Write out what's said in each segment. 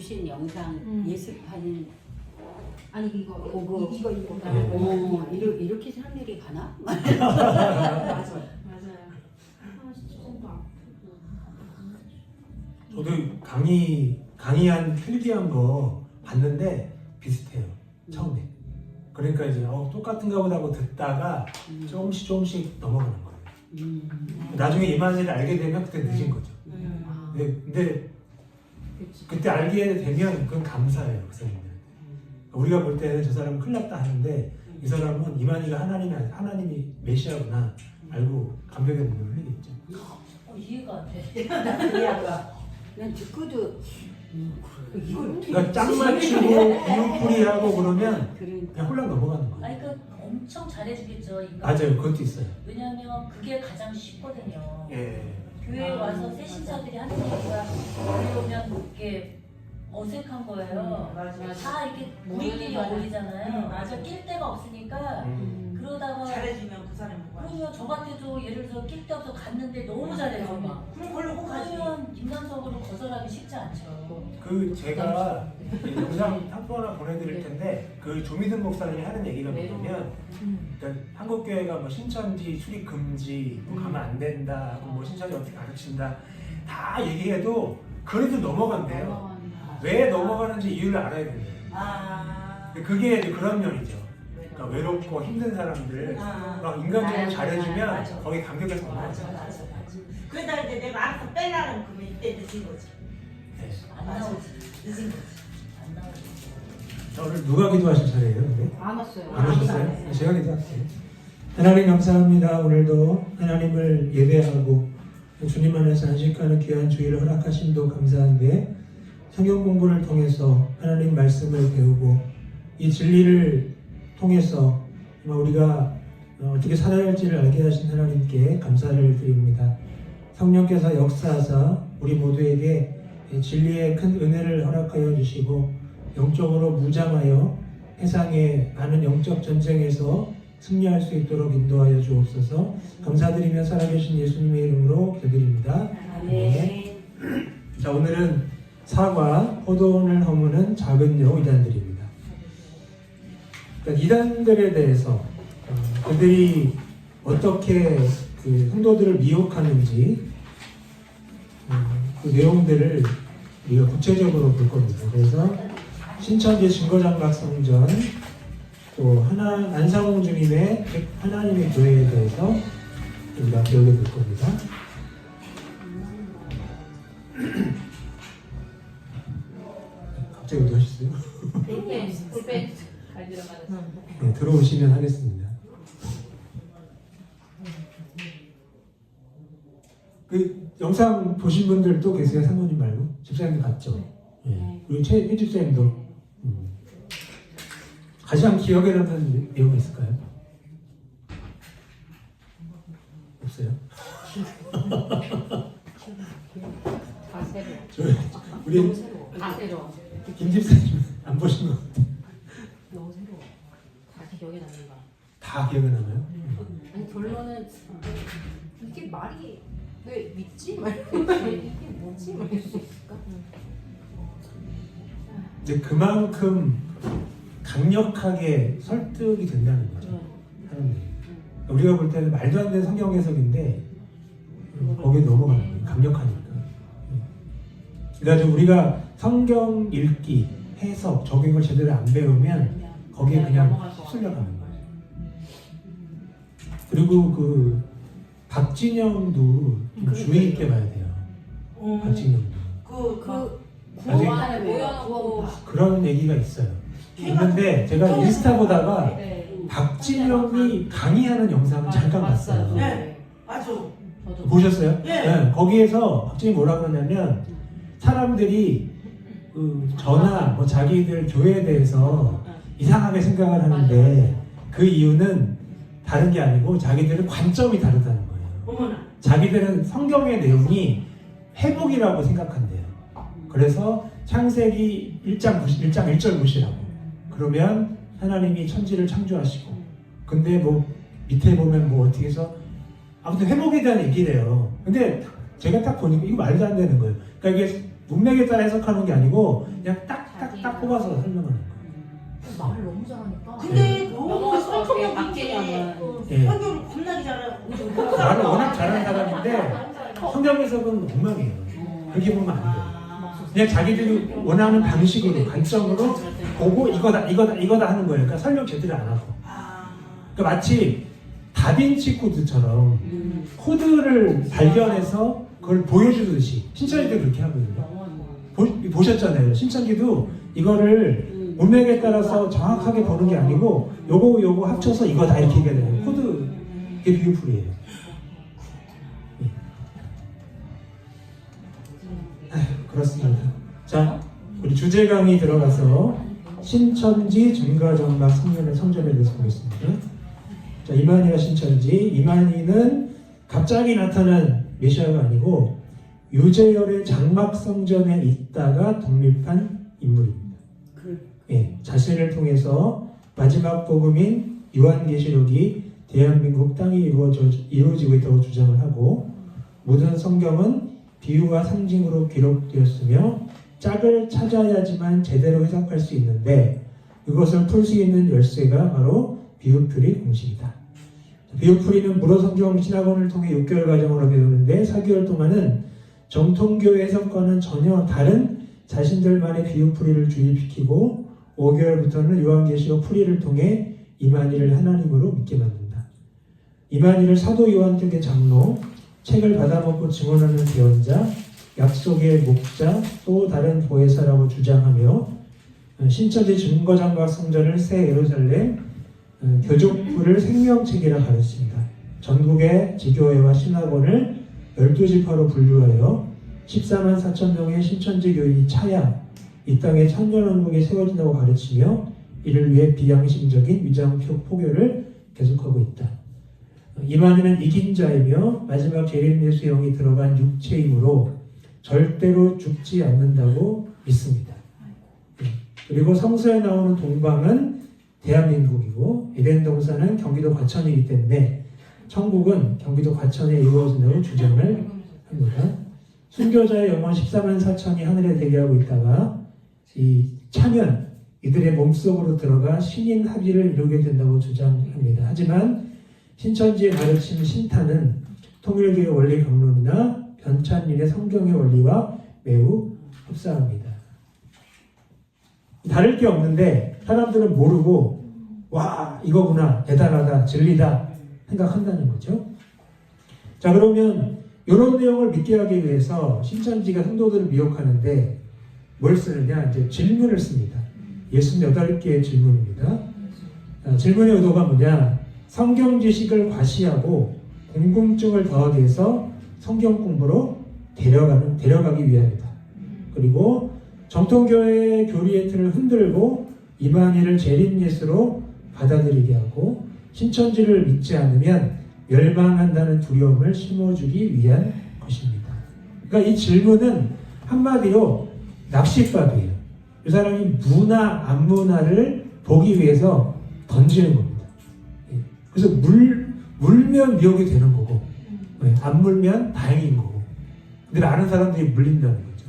주신 영상 예습하는 아니 이거 이렇게 사람들이 가나? 맞아요. 아 진짜 손도 아프고. 저도 강의한 필기한 거 봤는데 비슷해요. 처음에. 그러니까 이제 똑같은가 보다 하고 듣다가 조금씩 넘어가는 거예요. 나중에 이만희를 알게 되면 그때 늦은 거죠. 근데 그때 알게 되면 그건 감사해요. 그 사람들. 우리가 볼 때는 저 사람은 큰일 났다 하는데 이 사람은 이만희가 하나님이 메시아구나 알고 감격의 눈물을 흘리겠죠. 이해가 안 돼. 이해가. 난 듣고도 이걸 그러니까 짝 맞추고 이웃풀이하고 그러면 그냥 홀랑 넘어가는 거예요. 아니 그 엄청 잘해주겠죠. 인간. 맞아요. 그것도 있어요. 왜냐하면 그게 가장 쉽거든요. 예. 교회에 와서 새신자들이 하는 얘기가 어려우면 이게 어색한 거예요. 다 이렇게 우리끼리 어울리잖아요. 맞아. 낄 데가 없으니까 그러다가 잘해주면 그 사람이 뭐 그러면 저 같아도 예를 들어 낄 데 없어 갔는데 너무 잘해서 막 그럼 걸로 꼭 가지. 그러면 인간적으로 거절하기 쉽지 않죠. 제가 영상 탐구 하나 보내드릴 텐데 그 조미든 목사님이 하는 얘기가 뭐냐면 그러니까 한국교회가 뭐 신천지 출입 금지 뭐 가면 안 된다 하고 뭐 신천지 어떻게 가르친다 다 얘기해도 그래도 넘어간대요. 왜 넘어가는지 이유를 알아야 된대요. 그게 이제 그런 면이죠. 그러니까 외롭고 힘든 사람들 막 인간적으로 잘해주면 맞아. 거기 감격해서 맞아. 넘어가죠. 그러다 이제 내가 알아서 빼라는 그러면 이때 늦은 거지. 네. 안 나오지. 늦은 거지. 안 나오지. 자, 오늘 누가 기도하실 차례예요? 근데? 안 왔어요. 안 오셨어요? 제가 기도할게요. 하나님 감사합니다. 오늘도 하나님을 예배하고 주님 안에서 안식하는 귀한 주일을 허락하심도 감사한데 성경 공부를 통해서 하나님 말씀을 배우고 이 진리를 통해서 우리가 어떻게 살아야 할지를 알게 하신 하나님께 감사를 드립니다. 성령께서 역사하사 우리 모두에게 진리의 큰 은혜를 허락하여 주시고 영적으로 무장하여 세상의 많은 영적 전쟁에서 승리할 수 있도록 인도하여 주옵소서. 감사드리며 살아계신 예수님의 이름으로 기도드립니다. 아멘. 자, 오늘은 사과, 포도원을 허무는 작은 여우 이단들입니다. 그러니까 이단들에 대해서 그들이 어떻게 그 성도들을 미혹하는지 그 내용들을 우리가 구체적으로 볼 겁니다. 그래서 신천지 증거장각 성전 또 안상홍 주님의 하나님의 교회에 대해서 우리가 배우게 될 겁니다. 갑자기 어디 하셨어요? 꿀뺀 잘 들어가셨어요. 네, 들어오시면 하겠습니다. 그 영상 보신 분들 또 계세요? 사모님 말고? 집사님도 봤죠? 네. 우리 최 집사님도 가장 기억에 남는 내용이 있을까요? 없어요? 다 새로. 우리 다 새로. 김 집사님 안 보신 것 같아요. 너무 새로. 다시 기억에 남는 거. 다 기억에 남아요? 아니 결론은 이게 말이 왜 믿지? 이게 뭐지? 말할 수 있을까? 근데 그만큼 강력하게 설득이 된다는 거죠. 사람들이. 우리가 볼 때는 말도 안 되는 성경 해석인데 거기에 넘어가는 거예요. 강력하니까. 그래서 우리가 성경 읽기, 해석, 적용을 제대로 안 배우면 거기에 그냥 휩쓸려가는 거예요. 그리고 그 박진영도 좀 주의 있게 봐야 돼요. 박진영도. 구원을 모여놓고 그런 얘기가 있어요. 있는데 제가 인스타 보다가 박진영이 강의하는 영상을 잠깐 봤어요. 네, 맞아. 보셨어요? 네. 거기에서 박진영이 뭐라 그러냐면 사람들이 저나 뭐 자기들 교회에 대해서 이상하게 생각을 하는데 그 이유는 다른 게 아니고 자기들은 관점이 다르다는 거예요. 어머나. 자기들은 성경의 내용이 회복이라고 생각한대요. 그래서 창세기 1장 1절 보시라고. 그러면 하나님이 천지를 창조하시고 근데 뭐 밑에 보면 뭐 어떻게 해서 아무튼 회복에 대한 얘기래요. 근데 제가 딱 보니까 이거 말도 안 되는 거예요. 그러니까 이게 문맥에 따라 해석하는 게 아니고 그냥 딱딱딱 뽑아서 설명하는 거예요. 말을 너무 잘하니까. 근데 너무 영어 성격이 박진영은 예. 성격을 겁나게 잘하고 말을 워낙 잘하는 사람인데 성경 해석은 엉망이에요. 그렇게 보면 안 돼요. 그냥 자기들이 원하는 방식으로 관점으로 보고 이거다 하는 거예요. 그러니까 설명 제대로 안 하고. 그러니까 마치 다빈치 코드처럼 코드를 발견해서 그걸 보여주듯이 신천지도 그렇게 하거든요. 보셨잖아요. 신천지도 이거를 문맥에 따라서 정확하게 보는 게 아니고 요거 합쳐서 이거다 이렇게 얘기해야 돼요. 코드 이게 비유풀이에요. 그렇습니다. 자, 우리 주제 강의 들어가서 신천지 증거전막 성전에 대해서 보겠습니다. 자, 이만희와 신천지. 이만희는 갑자기 나타난 메시아가 아니고 유재열의 장막 성전에 있다가 독립한 인물입니다. 예, 자신을 통해서 마지막 복음인 요한계시록이 대한민국 땅에 이루어지고 있다고 주장을 하고, 모든 성경은 비유와 상징으로 기록되었으며 짝을 찾아야지만 제대로 해석할 수 있는데 그것을 풀 수 있는 열쇠가 바로 비유풀이 공식이다. 비유풀이는 무로성경 신학원을 통해 6개월 과정으로 배우는데 4개월 동안은 정통교회 해석과는 전혀 다른 자신들만의 비유풀이를 주입시키고 5개월부터는 요한계시록 풀이를 통해 이만희를 하나님으로 믿게 만든다. 이만희를 사도 요한택의 장로, 책을 받아먹고 증언하는 대언자, 약속의 목자, 또 다른 보혜사라고 주장하며 신천지 증거장막 성전을 새 예루살렘, 교족부를 생명책이라 가르칩니다. 전국의 지교회와 신학원을 12지파로 분류하여 14만 4천 명의 신천지 교인이 차야 이 땅에 천년왕국이 세워진다고 가르치며 이를 위해 비양심적인 위장표 포교를 계속하고 있다. 이만희는 이긴 자이며 마지막 재림예수의 영이 들어간 육체이므로 절대로 죽지 않는다고 믿습니다. 그리고 성서에 나오는 동방은 대한민국이고 에덴 동산은 경기도 과천이기 때문에 천국은 경기도 과천에 이루어진다고 주장을 합니다. 순교자의 영혼 14만 4천이 하늘에 대기하고 있다가 이 차면 이들의 몸속으로 들어가 신인 합의를 이루게 된다고 주장합니다. 하지만 신천지의 가르침 신탄은 통일교의 원리 강론이나 변찬일의 성경의 원리와 매우 흡사합니다. 다를 게 없는데 사람들은 모르고 와 이거구나 대단하다 진리다 생각한다는 거죠. 자, 그러면 이런 내용을 믿게 하기 위해서 신천지가 성도들을 미혹하는데 뭘 쓰느냐, 이제 질문을 씁니다. 68개의 질문입니다. 질문의 의도가 뭐냐, 성경 지식을 과시하고 궁금증을 더하기 위해서 성경 공부로 데려가기 위함이다. 그리고 정통교회의 교리의 틀을 흔들고 이만희를 재림예수로 받아들이게 하고 신천지를 믿지 않으면 멸망한다는 두려움을 심어주기 위한 것입니다. 그러니까 이 질문은 한마디로 낚싯밥이에요. 이 사람이 무나 안 무나를 보기 위해서 던지는 겁니다. 그래서 물면 미혹이 되는 거고 안 물면 다행인 거고. 근데 많은 사람들이 물린다는 거죠.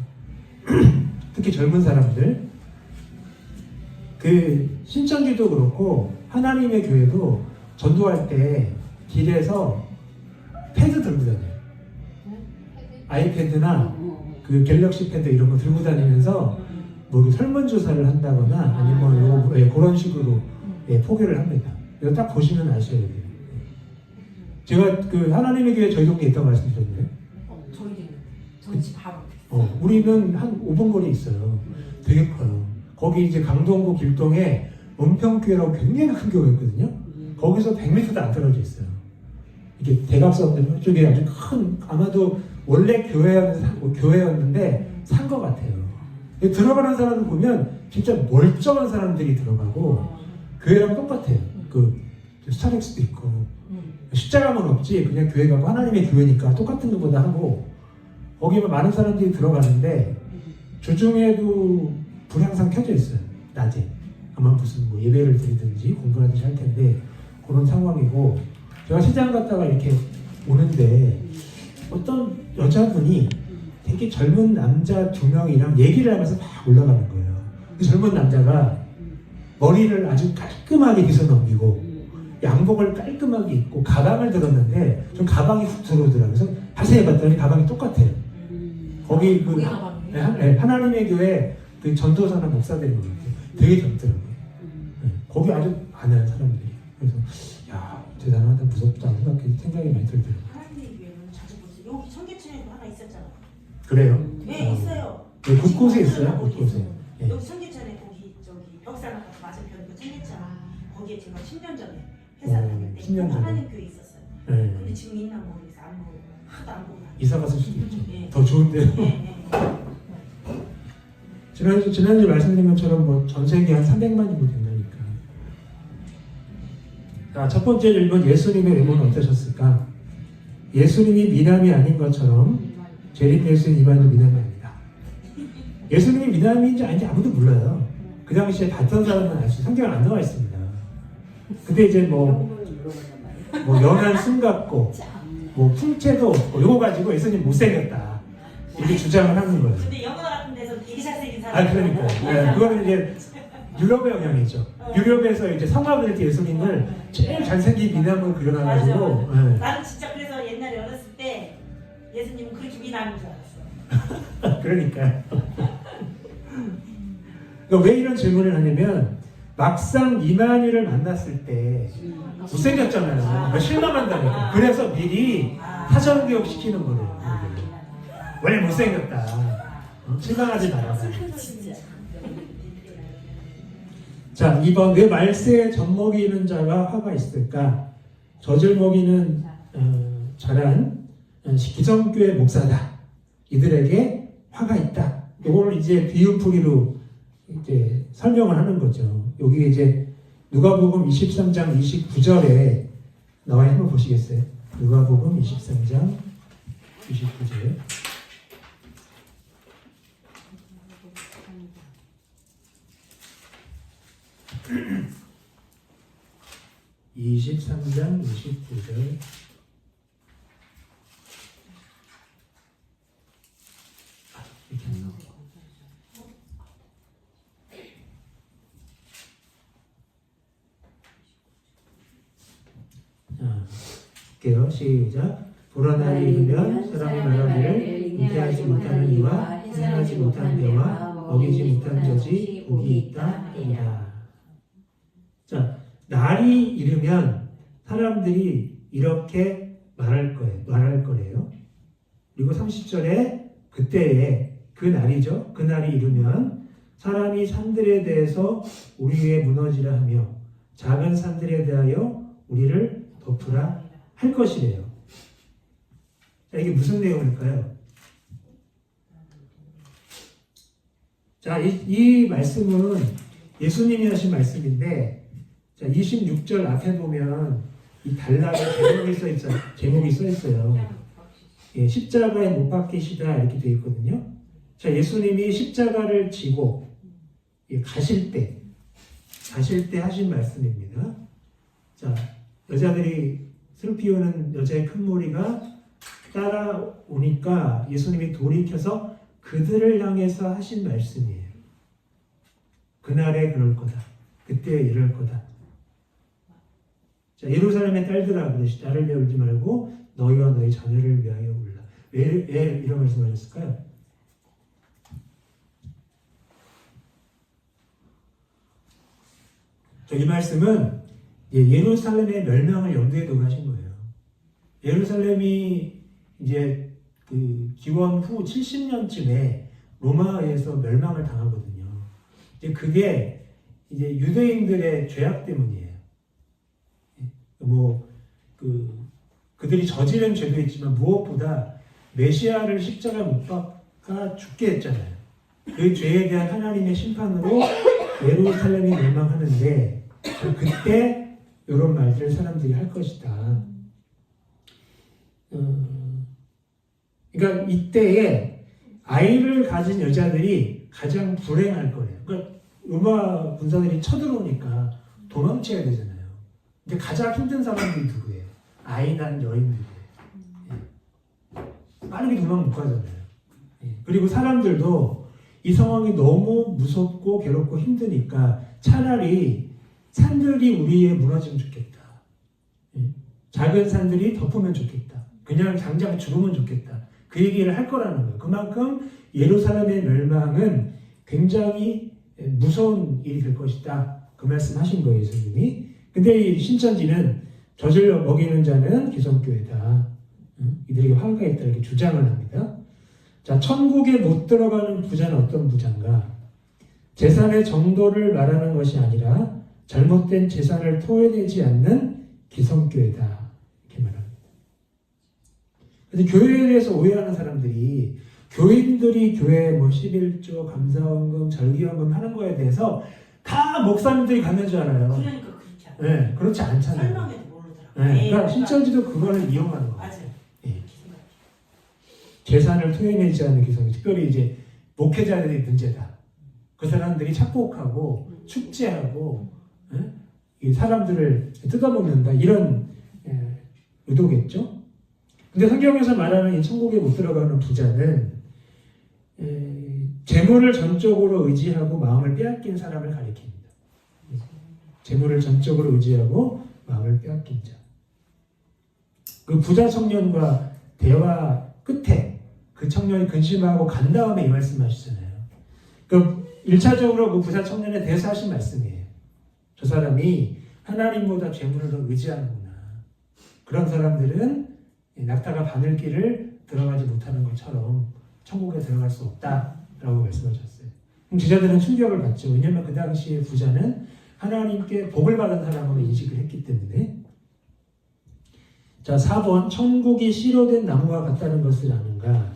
특히 젊은 사람들. 그 신천지도 그렇고 하나님의 교회도 전도할 때 길에서 패드 들고 다녀요. 아이패드나 그 갤럭시 패드 이런 거 들고 다니면서 뭐 설문조사를 한다거나 아니면 그런 식으로 포교를 합니다. 이거 딱 보시면 아셔야 돼요. 제가 그 하나님의 교회 저희 동네에 있다고 말씀드렸나요? 저희 집 바로. 우리는 한 5분 거리에 있어요. 되게 커요. 거기 이제 강동구 길동에 은평교회라고 굉장히 큰 교회였거든요. 거기서 100m도 안 떨어져 있어요. 이게 대각선 쪽에 아주 큰, 아마도 원래 교회였는데 산 것 같아요. 들어가는 사람을 보면 진짜 멀쩡한 사람들이 들어가고 교회랑 똑같아요. 그 스타렉스도 있고 십자가만 없지 그냥 교회가 하나님의 교회니까 똑같은 것보다 하고 거기에 많은 사람들이 들어가는데 주중에도 불이 항상 켜져 있어요. 낮에 아마 무슨 뭐 예배를 드리든지 공부하든지 할 텐데 그런 상황이고, 제가 시장 갔다가 이렇게 오는데 어떤 여자분이 되게 이렇게 젊은 남자 2명이랑 얘기를 하면서 막 올라가는 거예요. 그 젊은 남자가 머리를 아주 깔끔하게 빗어 넘기고 양복을 깔끔하게 입고 가방을 들었는데 좀 가방이 훅 들어오더라고요. 그래서 자세히 봤더니 가방이 똑같아요. 거기 그 하나님의 교회 그 전도사나 목사들이 되게 젊더라고요. 거기 아주 많아요 사람들이. 그래서 야 대단하다 무섭다 생각이 많이 들더라고요. 하나님의 교회는 자주 보세요. 여기 청계천에도 하나 있었잖아. 그래요? 네 있어요. 네, 곳곳에 있어요. 곳곳에. 네. 여기 청계천에 거기 저기 벽산 아파트 맞은편 그 청계천 거기에 제가 10년 전에 회사 다닐 때 10년 전에. 하나님 교회 있었어요. 네. 근데 지금 있나 모르겠어. 안 보고 하도 안 보고. 이사 갔을 수도 있죠. 네. 더 좋은데요. 네. 지난주 말씀드린 것처럼 뭐 전 세계 한 300만 인구 된다니까. 자, 첫 번째 질문, 예수님의 외모는 어떠셨을까? 예수님이 미남이 아닌 것처럼 재림 예수님 이만도 미남이 아니다. 예수님이 미남인지 아닌지 아무도 몰라요. 그 당시에 봤던 사람은 알 수, 성경에 안 나와 있습니다. 근데 이제 뭐 연한 숨 같고, 뭐 풍채도 없고, 요거 가지고 예수님 못생겼다. 이렇게 주장을 하는 거예요. 근데 영화 같은 데서 되게 잘생긴 사람. 아, 그러니까. 네, 그거는 이제 유럽의 영향이죠. 유럽에서 이제 성화될 때 예수님을 제일 잘생긴 미남을 그려놔가지고. 네. 나는 진짜 그래서 옛날에 어렸을 때 예수님은 그렇게 미남인 줄 알았어. 그러니까요. 그러니까 왜 이런 질문을 하냐면 막상 이만희를 만났을 때 못생겼잖아요. 그러니까 실망한다니까. 그래서 미리 사전 교육 시키는 거예요. 원래 못생겼다. 실망하지 말아라. 자, 2번. 왜 말세에 젖먹이는 자가 화가 있을까? 젖을 먹이는 자란 기성교회 목사다. 이들에게 화가 있다. 이걸 이제 비유풀이로 이제 설명을 하는 거죠. 여기 이제 누가복음 23장 29절에 나와 있는 거 보시겠어요? 누가복음 23장 29절. 23장 29절. 이렇게 안 나오고. 자, 볼게요. 시작. 보라 날이 이르면 사람이 말하기를 잉태하지 못하는 이와 행하지 못한 배와 먹이지 못한 젖이 복이 있다 하리라. 자, 날이 이르면 사람들이 이렇게 말할 거예요. 그리고 30절에 그때에 그 날이죠. 그 날이 이르면 사람이 산들에 대해서 우리 위에 무너지라 하며 작은 산들에 대하여 우리를 덮으라 할 것이래요. 자, 이게 무슨 내용일까요? 자, 이 말씀은 예수님이 하신 말씀인데, 자, 26절 앞에 보면 이 단락에 제목이 써 있어요. 예, 십자가에 못 박히시다 이렇게 되어 있거든요. 자, 예수님이 십자가를 지고 가실 때 하신 말씀입니다. 자, 여자들이 슬피 우는 여자의 큰 무리가 따라오니까 예수님이 돌이켜서 그들을 향해서 하신 말씀이에요. 그날에 그럴 거다. 그때 이럴 거다. 자, 예루살렘의 딸들아 그러시 나를 위하여 울지 말고 너희와 너희 자녀를 위하여 울라. 왜 이런 말씀을 하셨을까요? 자, 이 말씀은 예루살렘의 멸망을 염두에 두고 하신 거예요. 예루살렘이 이제 그 기원 후 70년쯤에 로마에서 멸망을 당하거든요. 이제 그게 이제 유대인들의 죄악 때문이에요. 그들이 저지른 죄도 있지만 무엇보다 메시아를 십자가 못 박아 죽게 했잖아요. 그 죄에 대한 하나님의 심판으로 예루살렘이 멸망하는데 그때 이런 말들을 사람들이 할 것이다. 그러니까 이때에 아이를 가진 여자들이 가장 불행할 거예요. 그러니까 로마 군사들이 쳐들어오니까 도망쳐야 되잖아요. 근데 가장 힘든 사람들이 누구예요? 아이 낳은 여인들이에요. 빠르게 도망 못 가잖아요. 그리고 사람들도 이 상황이 너무 무섭고 괴롭고 힘드니까 차라리 산들이 우리에 무너지면 좋겠다. 작은 산들이 덮으면 좋겠다. 그냥 당장 죽으면 좋겠다. 그 얘기를 할 거라는 거예요. 그만큼 예루살렘의 멸망은 굉장히 무서운 일이 될 것이다. 그 말씀 하신 거예요, 예수님이. 근데 이 신천지는 젖을 먹이는 자는 기성교회다. 이들에게 화가 있다. 이렇게 주장을 합니다. 자, 천국에 못 들어가는 부자는 어떤 부자인가? 재산의 정도를 말하는 것이 아니라 잘못된 재산을 토해내지 않는 기성교회다. 이렇게 말합니다. 그래서 교회에 대해서 오해하는 사람들이 교인들이 교회에 뭐 11조, 감사원금, 절기원금 하는 거에 대해서 다 목사님들이 갖는 줄 알아요. 그러니까 그렇지 않아요. 네, 그렇지 않잖아요. 설명해도 모르더라고요. 네, 그러니까 신천지도 그거를 이용하는 거예요. 맞아요. 네. 재산을 토해내지 않는 기성이 특별히 이제 목회자들이 문제다. 그 사람들이 착복하고 축제하고 이 사람들을 뜯어먹는다 이런 의도겠죠. 근데 성경에서 말하는 이 천국에 못 들어가는 부자는 재물을 전적으로 의지하고 마음을 빼앗긴 사람을 가리킵니다. 재물을 전적으로 의지하고 마음을 빼앗긴 자. 그 부자 청년과 대화 끝에 그 청년이 근심하고 간 다음에 이 말씀하시잖아요. 그 1차적으로 그 부자 청년에 대해서 하신 말씀이에요. 저 사람이 하나님보다 재물을 더 의지하는구나. 그런 사람들은 낙타가 바늘길을 들어가지 못하는 것처럼 천국에 들어갈 수 없다라고 말씀하셨어요. 그럼 제자들은 충격을 받죠. 왜냐하면 그 당시에 부자는 하나님께 복을 받은 사람으로 인식을 했기 때문에. 자, 4번 천국이 씨로 된 나무와 같다는 것을 아는가?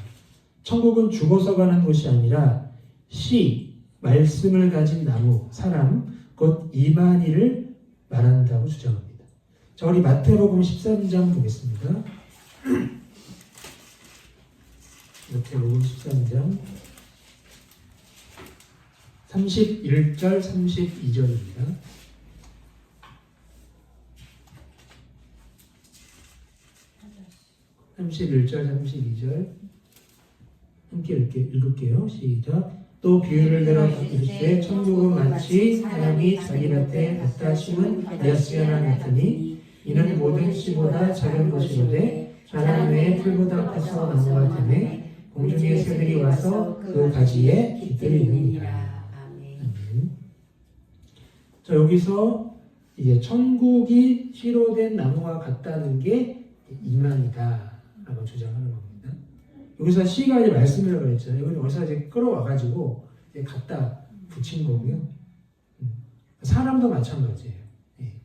천국은 죽어서 가는 곳이 아니라 씨, 말씀을 가진 나무, 사람, 곧 이만희를 말한다고 주장합니다. 자, 우리 마태복음 13장 보겠습니다. 마태복음 13장 31절 32절입니다. (31절) (32절) 함께 읽을게요. 시작. 또 비유를 들어 이르시되 천국은 마치 사람이 자기 밭에 갖다 심은 엿씨 하나 같으니 이는 모든 씨보다 작은 것이로되 자란 후에 풀보다 커서 나무가 되매 공중의 새들이 와서 그 가지에 깃들이느니라. 자, 여기서 이제 천국이 씨로 된 나무와 같다는 게 이만이다라고 주장하는 겁니다. 여기서 씨가 이제 말씀이라고 했잖아요. 이건 어디서 이제 끌어와가지고 이제 갖다 붙인 거고요. 사람도 마찬가지예요. 예.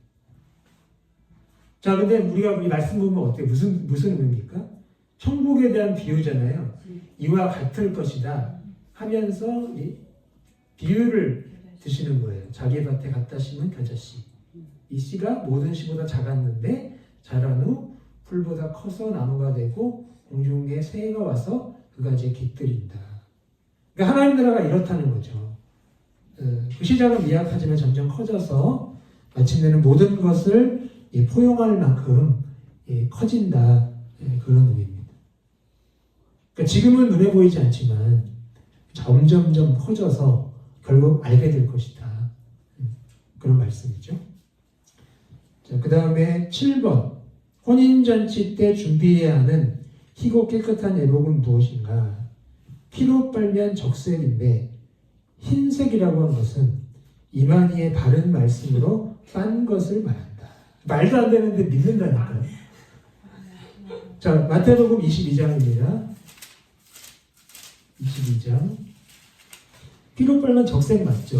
자, 근데 우리가 이 말씀 보면 어때요? 무슨 의미입니까? 천국에 대한 비유잖아요. 이와 같을 것이다 하면서 비유를 드시는 거예요. 자기 밭에 갖다 심은 겨자씨. 이 씨가 모든 씨보다 작았는데 자란 후 풀보다 커서 나무가 되고 공중에 새가 와서 그 가지에 깃들인다. 그러니까 하나님 나라가 이렇다는 거죠. 그 시작은 미약하지만 점점 커져서 마침내는 모든 것을 포용할 만큼 커진다. 그런 의미입니다. 그러니까 지금은 눈에 보이지 않지만 점점점 커져서 결국 알게 될 것이다. 그런 말씀이죠. 자, 그 다음에 7번. 혼인잔치 때 준비해야 하는 희고 깨끗한 예복은 무엇인가? 피로 빨면 적색인데 흰색이라고 한 것은 이만희의 바른 말씀으로 빤 것을 말한다. 말도 안 되는데 믿는다니까요. 자, 마태복음 22장입니다. 22장. 피로 빨면 적색 맞죠?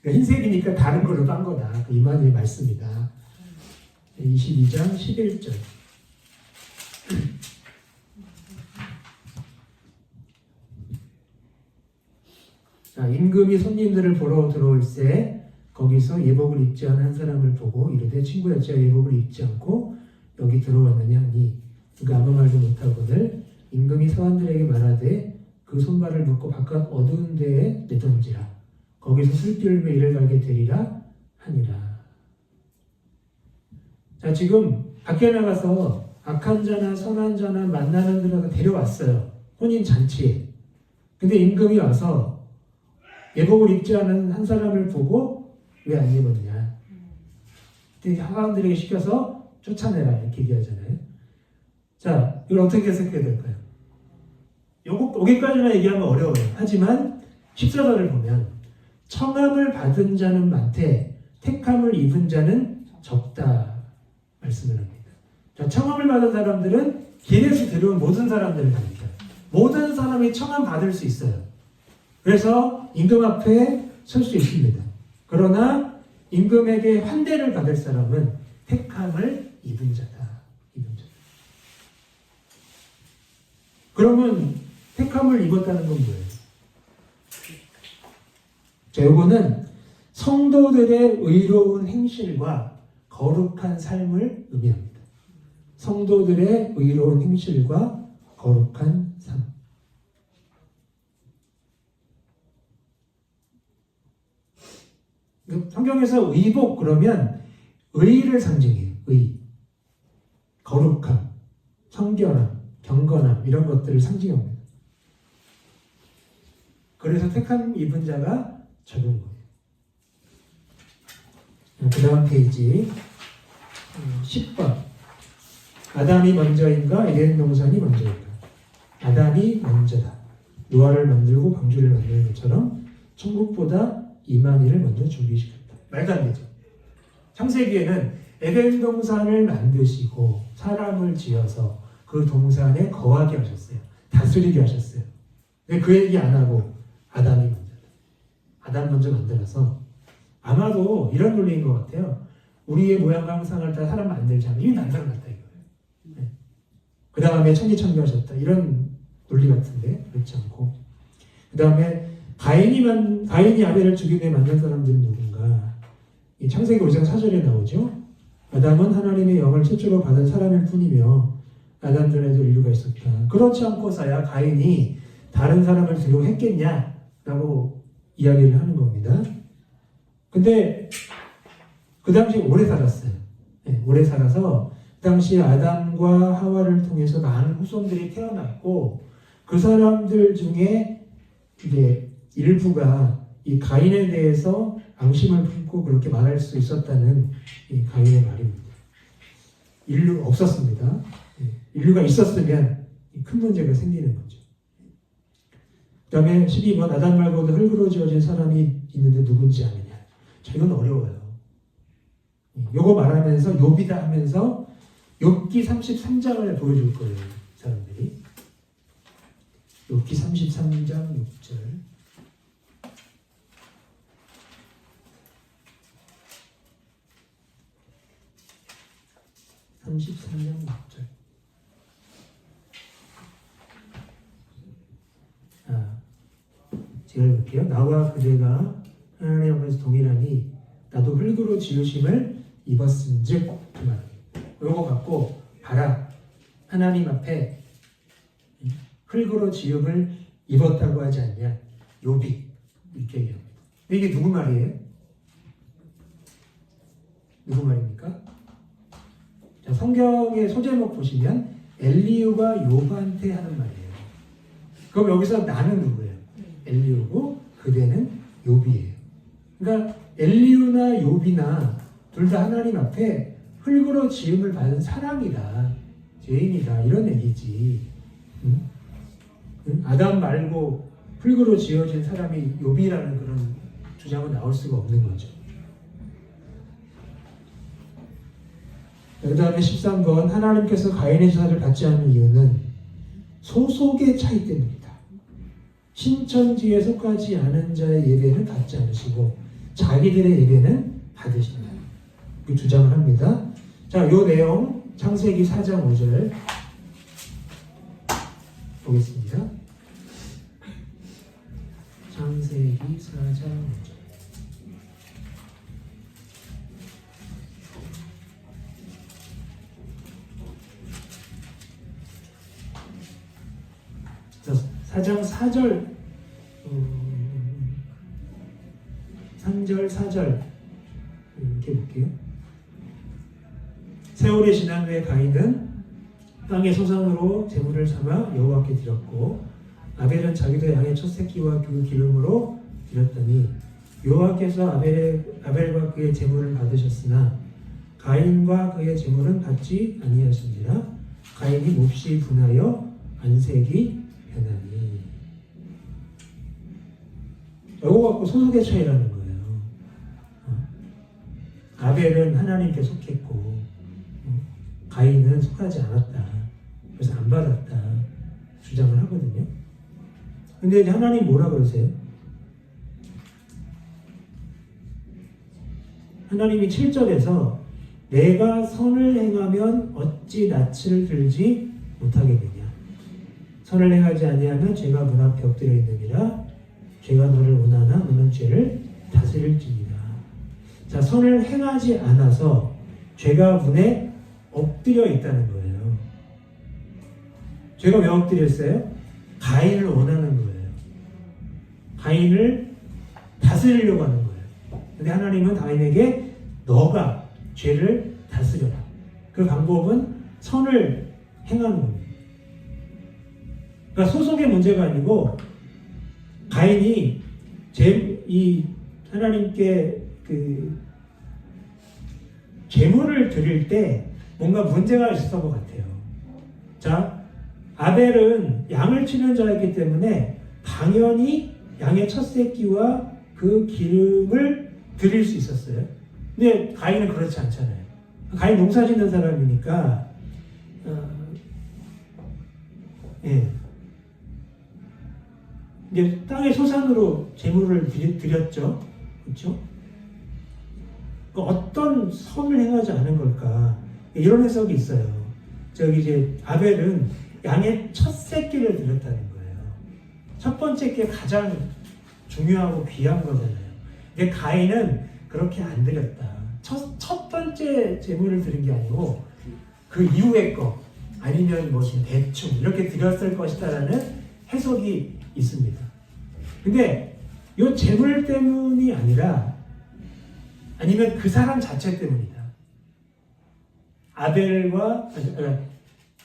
그러니까 흰색이니까 다른 걸로 빤 거다. 그 이만희의 말씀이다. 22장 11절. 자, 임금이 손님들을 보러 들어올새 거기서 예복을 입지 않은 한 사람을 보고 이르되 친구야, 어찌하여 예복을 입지 않고 여기 들어왔느냐 하니 그가 아무 말도 못하거늘 임금이 서원들에게 말하되 그 손발을 묶고 바깥 어두운 데에 내던지라. 거기서 슬피 울며 이를 갈게 되리라 하니라. 자, 지금 밖에 나가서 악한 자나 선한 자나 만나는 데다가 데려왔어요. 혼인 잔치에. 근데 임금이 와서 예복을 입지 않은 한 사람을 보고 왜 안 입었냐. 그때 하관들에게 시켜서 쫓아내라 이렇게 얘기하잖아요. 자, 이걸 어떻게 해석해야 될까요? 여기까지만 얘기하면 어려워요. 하지만 14절을 보면 청함을 받은 자는 많되 택함을 입은 자는 적다 말씀을 합니다. 자, 청함을 받은 사람들은 길에서 들어온 모든 사람들을 가리켜요. 모든 사람이 청함 받을 수 있어요. 그래서 임금 앞에 설 수 있습니다. 그러나 임금에게 환대를 받을 사람은 택함을 입은 자다. 입은 자다. 그러면 택함을 입었다는 건 뭐예요? 자, 요거는 성도들의 의로운 행실과 거룩한 삶을 의미합니다. 성도들의 의로운 행실과 거룩한 삶. 성경에서 의복 그러면 의를 상징해요. 의, 거룩함, 청결함, 경건함 이런 것들을 상징합니다. 그래서 택함 입은 자가 적은 거예요. 그 다음 페이지 10번. 아담이 먼저인가 에덴 동산이 먼저인가? 아담이 먼저다. 노아를 만들고 방주를 만드는 것처럼 천국보다 이만희를 먼저 준비시켰다. 말도 안 되죠. 창세기에는 에덴 동산을 만드시고 사람을 지어서 그 동산에 거하게 하셨어요. 다스리게 하셨어요. 근데 그 얘기 안 하고 아담이 먼저다. 아담 먼저 만들어서 아마도 이런 논리인 것 같아요. 우리의 모양과 형상을 따라 사람 만들자면 이미 만들어놨다 이거예요. 네. 그 다음에 천지창조하셨다. 이런 논리 같은데 그렇지 않고 그 다음에 가인이 아벨을 죽이기 위해 만난 사람들은 누군가? 이 창세기 5장 4절에 나오죠. 아담은 하나님의 영을 최초로 받은 사람일 뿐이며 아담 전에도 인류가 있었다. 그렇지 않고서야 가인이 다른 사람을 두려워했겠냐라고 이야기를 하는 겁니다. 근데 그 당시 오래 살았어요. 네, 오래 살아서 그 당시 아담과 하와를 통해서 많은 후손들이 태어났고 그 사람들 중에 이제 일부가 이 가인에 대해서 앙심을 품고 그렇게 말할 수 있었다는 이 가인의 말입니다. 인류 없었습니다. 인류가 있었으면 큰 문제가 생기는 거죠. 그 다음에 12번 아담 말고도 흙으로 지어진 사람이 있는데 누군지 아느냐. 자, 이건 어려워요. 요거 말하면서 욥이다 하면서 욥기 33장을 보여줄 거예요. 사람들이. 욥기 33장 6절. 33장 6절. 제가 읽을게요. 나와 그대가 하나님 앞에서 동일하니 나도 흙으로 지으심을 입었은즉 그 말이에요. 요거 갖고 봐라. 하나님 앞에 흙으로 지음을 입었다고 하지 않냐. 욥이 이렇게 얘기합니다. 이게 누구 말이에요? 누구 말입니까? 자, 성경의 소제목 보시면 엘리후가 욥한테 하는 말이에요. 그럼 여기서 나는 누구예요? 엘리후고 그대는 욥이에요. 그러니까 엘리후나 욥이나 둘 다 하나님 앞에 흙으로 지음을 받은 사람이다. 죄인이다. 이런 얘기지. 응? 아담 말고 흙으로 지어진 사람이 욥이라는 그런 주장은 나올 수가 없는 거죠. 그 다음에 13번 하나님께서 가인의 제사를 받지 않는 이유는 소속의 차이 때문이다. 신천지에 속하지 않은 자의 예배는 받지 않으시고 자기들의 예배는 받으신다. 그 주장을 합니다. 자, 요 내용 창세기 4장 5절 보겠습니다. 창세기 4장 5절. 자, 4장 4절 3절 4절 이렇게 볼게요. 세월이 지난 후에 가인은 땅의 소산으로 제물을 삼아 여호와께 드렸고 아벨은 자기도 양의 첫 새끼와 그 기름으로 드렸더니 여호와께서 아벨과 그의 제물을 받으셨으나 가인과 그의 제물은 받지 아니하신지라. 가인이 몹시 분하여 안색이 변하니. 이거 갖고 소속의 차이라는 거예요. 아벨은 하나님께 속했고 가인은 속하지 않았다. 그래서 안 받았다 주장을 하거든요. 근데 이제 하나님 뭐라 그러세요? 하나님이 7절에서 내가 선을 행하면 어찌 낯을 들지 못하겠느냐. 선을 행하지 아니하면 죄가 문 앞에 엎드려 있느니라. 죄가 너를 원하나 너는 죄를 다스릴지니라. 자, 선을 행하지 않아서 죄가 문에 엎드려 있다는 거예요. 죄가 왜 엎드려 있어요? 가인을 원하는 거예요. 가인을 다스리려고 하는 거예요. 근데 하나님은 가인에게 너가 죄를 다스려라. 그 방법은 선을 행하는 겁니다. 그러니까 소속의 문제가 아니고 가인이 이 하나님께 그 제물을 드릴 때 뭔가 문제가 있었던 것 같아요. 자, 아벨은 양을 치는 자이기 때문에 당연히 양의 첫 새끼와 그 기름을 드릴 수 있었어요. 근데 가인은 그렇지 않잖아요. 가인 농사 짓는 사람이니까 이제 땅의 소산으로 제물을 드렸죠. 그렇죠? 어떤 선을 행하지 않은 걸까? 이런 해석이 있어요. 저기 이제 아벨은 양의 첫 새끼를 드렸다는 거예요. 첫 번째 게 가장 중요하고 귀한 거잖아요. 근데 가인은 그렇게 안 드렸다. 첫 번째 제물을 드린 게 아니고 그 이후의 거 아니면 무슨 대충 이렇게 드렸을 것이다라는 해석이 있습니다. 근데 이 제물 때문이 아니라 아니면 그 사람 자체 때문이다. 아벨과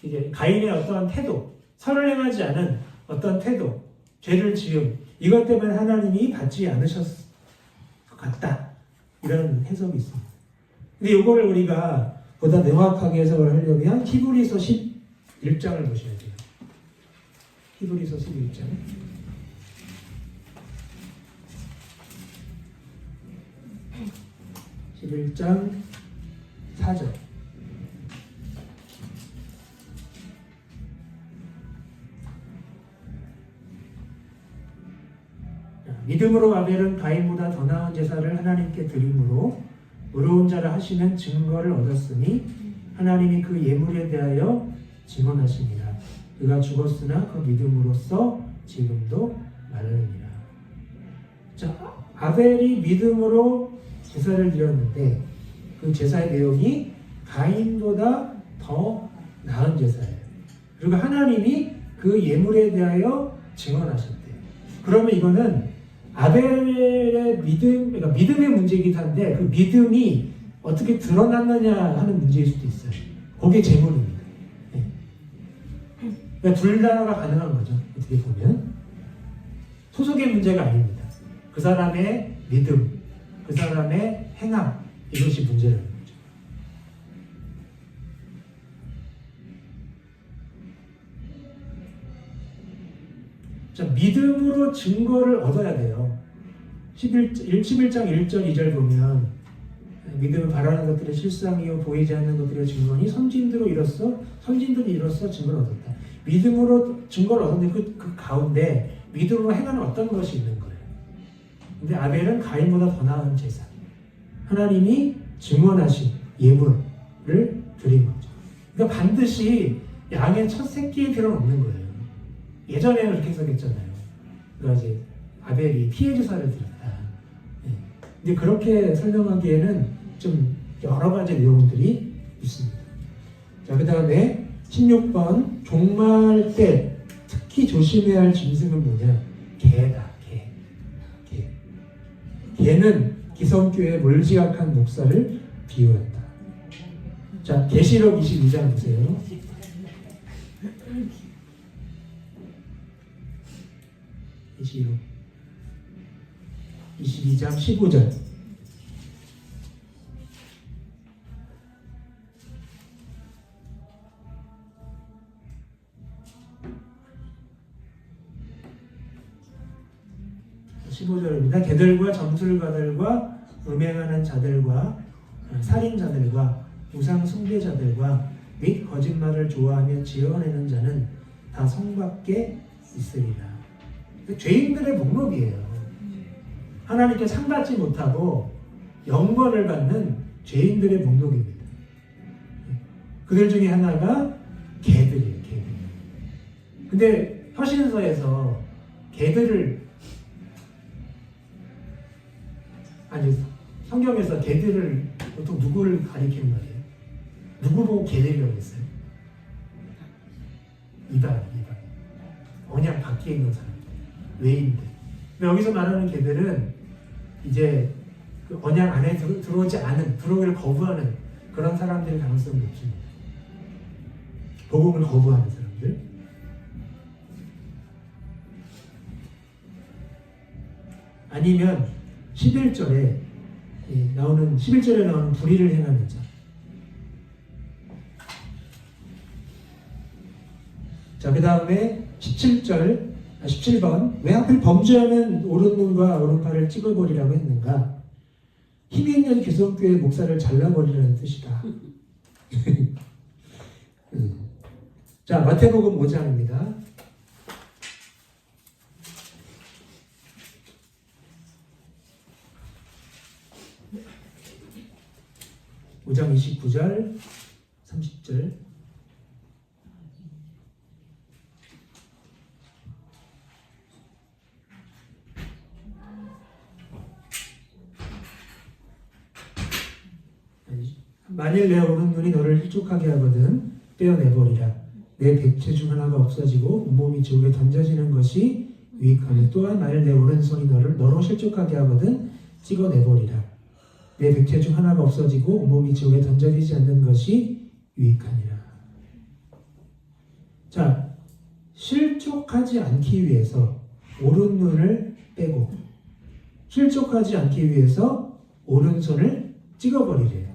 이제 가인의 어떠한 태도, 선을 행하지 않은 어떤 태도, 죄를 지음 이것 때문에 하나님이 받지 않으셨을 것 같다. 이런 해석이 있습니다. 근데 이거를 우리가 보다 명확하게 해석을 하려면 히브리서 11장을 보셔야 돼요. 히브리서 11장. 11장 4절. 믿음으로 아벨은 가인보다 더 나은 제사를 하나님께 드림으로 의로운 자라 하시는 증거를 얻었으니 하나님이 그 예물에 대하여 증언하시니라. 그가 죽었으나 그 믿음으로써 지금도 말하느니라. 자, 아벨이 믿음으로 제사를 드렸는데 그 제사의 내용이 가인보다 더 나은 제사예요. 그리고 하나님이 그 예물에 대하여 증언하셨대요. 그러면 이거는 아벨의 믿음, 그러니까 믿음의 문제이기도 한데 그 믿음이 어떻게 드러났느냐 하는 문제일 수도 있어요. 그게 제물입니다. 네. 그러니까 둘 다가 가능한 거죠. 어떻게 보면 소속의 문제가 아닙니다. 그 사람의 믿음, 그 사람의 행함 이것이 문제라는 거죠. 자, 믿음으로 증거를 얻어야 돼요. 11장 1절 2절 보면 믿음은 바라는 것들의 실상이요 보이지 않는 것들의 증거니 선진들이 이로써 증거를 얻었다. 믿음으로 증거를 얻었는데 그 가운데 믿음으로 행하는 어떤 것이 있는 거예요. 근데 아벨은 가인보다 더 나은 제사, 하나님이 증언하신 예물을 드린 거죠. 그러니까 반드시 양의 첫 새끼일 필요는 없는 거예요. 예전에는 그렇게 해석했잖아요. 그러니까 이제 아벨이 피해 제사를 드렸다. 근데 그렇게 설명하기에는 좀 여러 가지 내용들이 있습니다. 자, 그 다음에 16번 종말 때 특히 조심해야 할 짐승은 뭐냐? 개다. 개. 개는 기성교의 몰지각한 목사를 비유한다. 자, 계시록 22장 보세요. 계시록 22장 15절. 개들과 점술가들과 음행하는 자들과 살인자들과 우상 숭배자들과 및 거짓말을 좋아하며 지어내는 자는 다 성 밖에 있으리라. 죄인들의 목록이에요. 하나님께 상받지 못하고 영권을 받는 죄인들의 목록입니다. 그들 중에 하나가 개들이에요. 개들. 근데 허신서에서 개들을 아니 성경에서 개들을 보통 누구를 가리키는 거예요? 누구 보고 개들이라고 했어요? 이방. 언약 밖에 있는 사람, 외인들. 근데 여기서 말하는 개들은 이제 그 언약 안에 들어오지 않은, 들어오기를 거부하는 그런 사람들의 가능성이 높습니다. 복음을 거부하는 사람들. 아니면 11절에 나오는 불의를 행하는 자. 자, 그 다음에 17번. 왜 하필 범죄하면 오른눈과 오른팔을 찍어버리라고 했는가? 힘이 있는 기성교회 목사를 잘라버리라는 뜻이다. 자, 마태복음 5장입니다. 5장 29절, 30절. 만일 내 오른눈이 너를 힐족하게 하거든 떼어내버리라. 내 백체 중 하나가 없어지고 온몸이 지옥에 던져지는 것이 유익하며 또한 만일 내 오른손이 너로 실족하게 하거든 찍어내버리라. 내 백체 중 하나가 없어지고 온몸이 지옥에 던져지지 않는 것이 유익하니라. 자, 실족하지 않기 위해서 오른눈을 빼고 실족하지 않기 위해서 오른손을 찍어버리래요.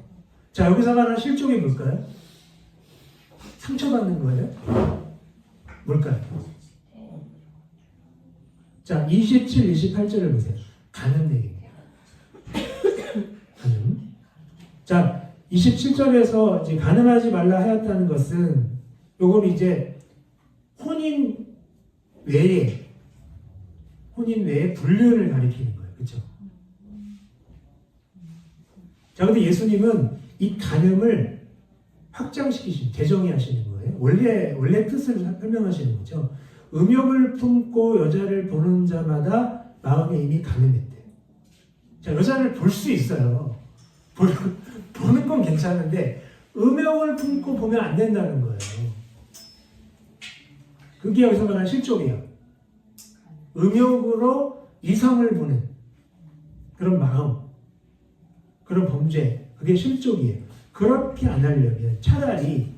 자, 여기서 말하는 실족이 뭘까요? 상처받는 거예요? 뭘까요? 자, 27, 28절을 보세요. 가는 얘기입니다. 가는. 자, 27절에서 이제 가늠하지 말라 하였다는 것은 요건 이제 혼인 외에 불륜을 가리키는 거예요. 그렇죠? 자, 근데 예수님은 이 간음을 확장시키시는, 대정의하시는 거예요. 원래 뜻을 설명하시는 거죠. 음욕을 품고 여자를 보는 자마다 마음에 이미 간음했대. 자, 여자를 볼 수 있어요. 보는 건 괜찮은데 음욕을 품고 보면 안 된다는 거예요. 그게 여기서 말하는 실족이에요. 음욕으로 이성을 보는 그런 마음, 그런 범죄, 그게 실족이에요. 그렇게 안 하려면 차라리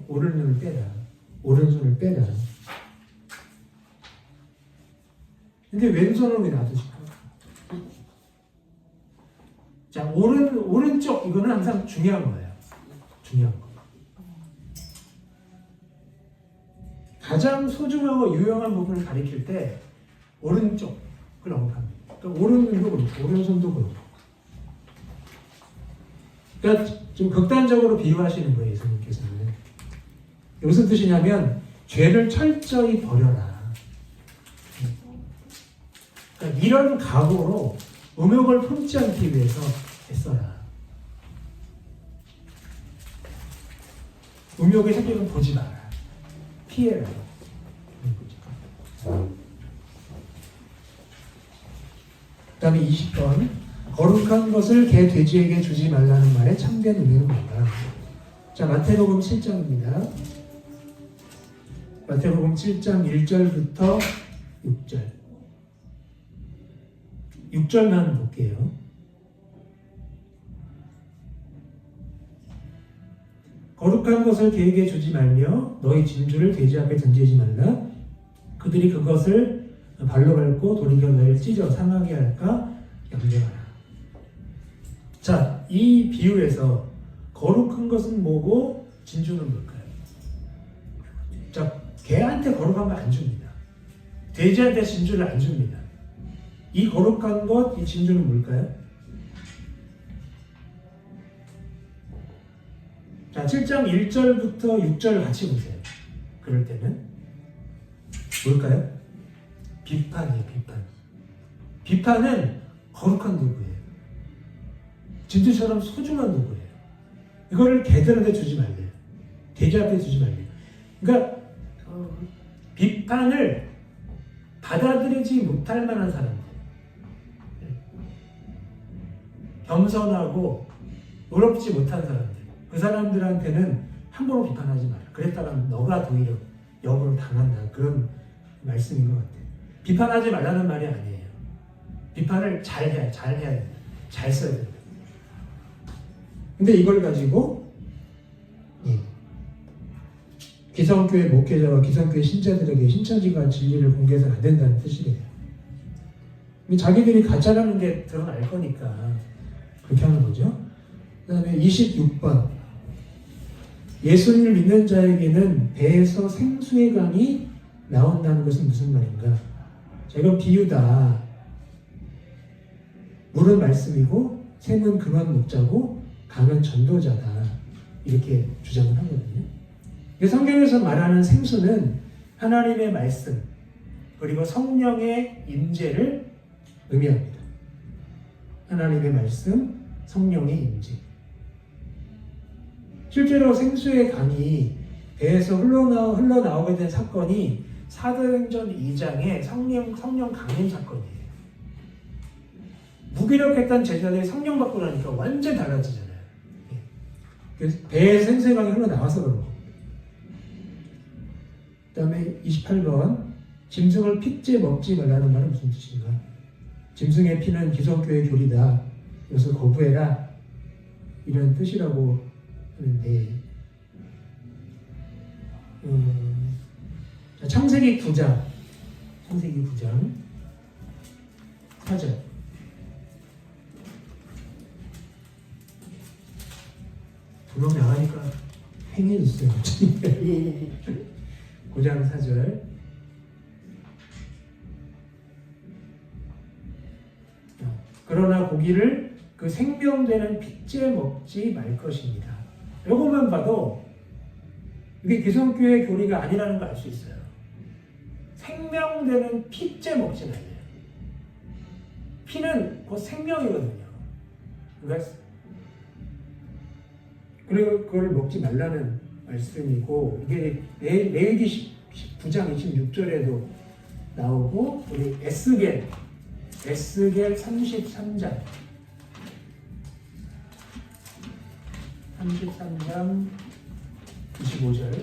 오른눈을 빼라, 오른손을 빼라. 근데 왼손은 왜 놔두실까? 자, 오른쪽 이거는 항상 중요한 거예요. 중요한 거. 가장 소중하고 유용한 부분을 가리킬 때 오른쪽을 언급합니다. 그러니까 오른눈도 그렇고 오른손도 그렇고. 그러니까 좀 극단적으로 비유하시는 거예요, 예수님께서는. 무슨 뜻이냐면 죄를 철저히 버려라. 그러니까 이런 각오로 음욕을 품지 않기 위해서 애써라. 음욕의 생각은 보지 마라. 피해라. 그 다음에 20번. 거룩한 것을 개 돼지에게 주지 말라는 말에 참된 의미는 뭔가? 자, 마태복음 7장입니다. 마태복음 7장 1절부터 6절. 6절만 볼게요. 거룩한 것을 개에게 주지 말며 너희 진주를 돼지 앞에 던지지 말라. 그들이 그것을 발로 밟고 돌이켜 너희를 찢어 상하게 할까 염려하라. 자, 이 비유에서 거룩한 것은 뭐고 진주는 뭘까요? 자, 개한테 거룩한 거 안 줍니다. 돼지한테 진주를 안 줍니다. 이 거룩한 것, 이 진주는 뭘까요? 자, 7장 1절부터 6절 같이 보세요. 그럴 때는 뭘까요? 비판이에요, 비판. 비판은 거룩한 도구예요. 진주처럼 소중한 도구예요. 이거를 개들한테 주지 말래요. 돼지한테 주지 말래요. 그러니까 비판을 받아들이지 못할 만한 사람들, 겸손하고 의롭지 못한 사람들, 그 사람들한테는 함부로 비판하지 마라. 그랬다가 너가 도리어 역으로 당한다. 그런 말씀인 것 같아요. 비판하지 말라는 말이 아니에요. 비판을 잘 해야 된다. 잘 써야 된다. 근데 이걸 가지고 기성교회 목회자와 기성교회 신자들에게 신천지가 진리를 공개해서는 안 된다는 뜻이래요. 자기들이 가짜라는 게 드러날 거니까 그렇게 하는 거죠. 그 다음에 26번, 예수님을 믿는 자에게는 배에서 생수의 강이 나온다는 것은 무슨 말인가? 이건 비유다. 물은 말씀이고 샘은 근원 목자고 강은 전도자다. 이렇게 주장을 하거든요. 성경에서 말하는 생수는 하나님의 말씀 그리고 성령의 임재를 의미합니다. 하나님의 말씀, 성령의 임재. 실제로 생수의 강이 배에서 흘러나오게 된 사건이 사도행전 2장의 성령 강림 사건이에요. 무기력했던 제자들이 성령 받고 나니까 완전 달라지잖아요. 그래서 배에서 생수의 강이 흘러나와서 그런 겁니다. 그 다음에 28번, 짐승을 핏째 먹지 말라는 말은 무슨 뜻인가? 짐승의 피는 기성교의 교리다. 이것을 거부해라. 이런 뜻이라고 하는데, 창세기 9장 4절. 분홍 나가니까 행해졌어요. 9장 4절. 그러나 고기를 그 생명되는 핏째 먹지 말 것입니다. 이것만 봐도 이게 기성교회 교리가 아니라는 걸 알 수 있어요. 생명되는 핏째 먹지 말래요. 피는 곧 생명이거든요. 그리고 그걸 먹지 말라는 말씀이고, 이게 레위기 19장 26절에도 나오고, 우리 에스겔 33장 25절.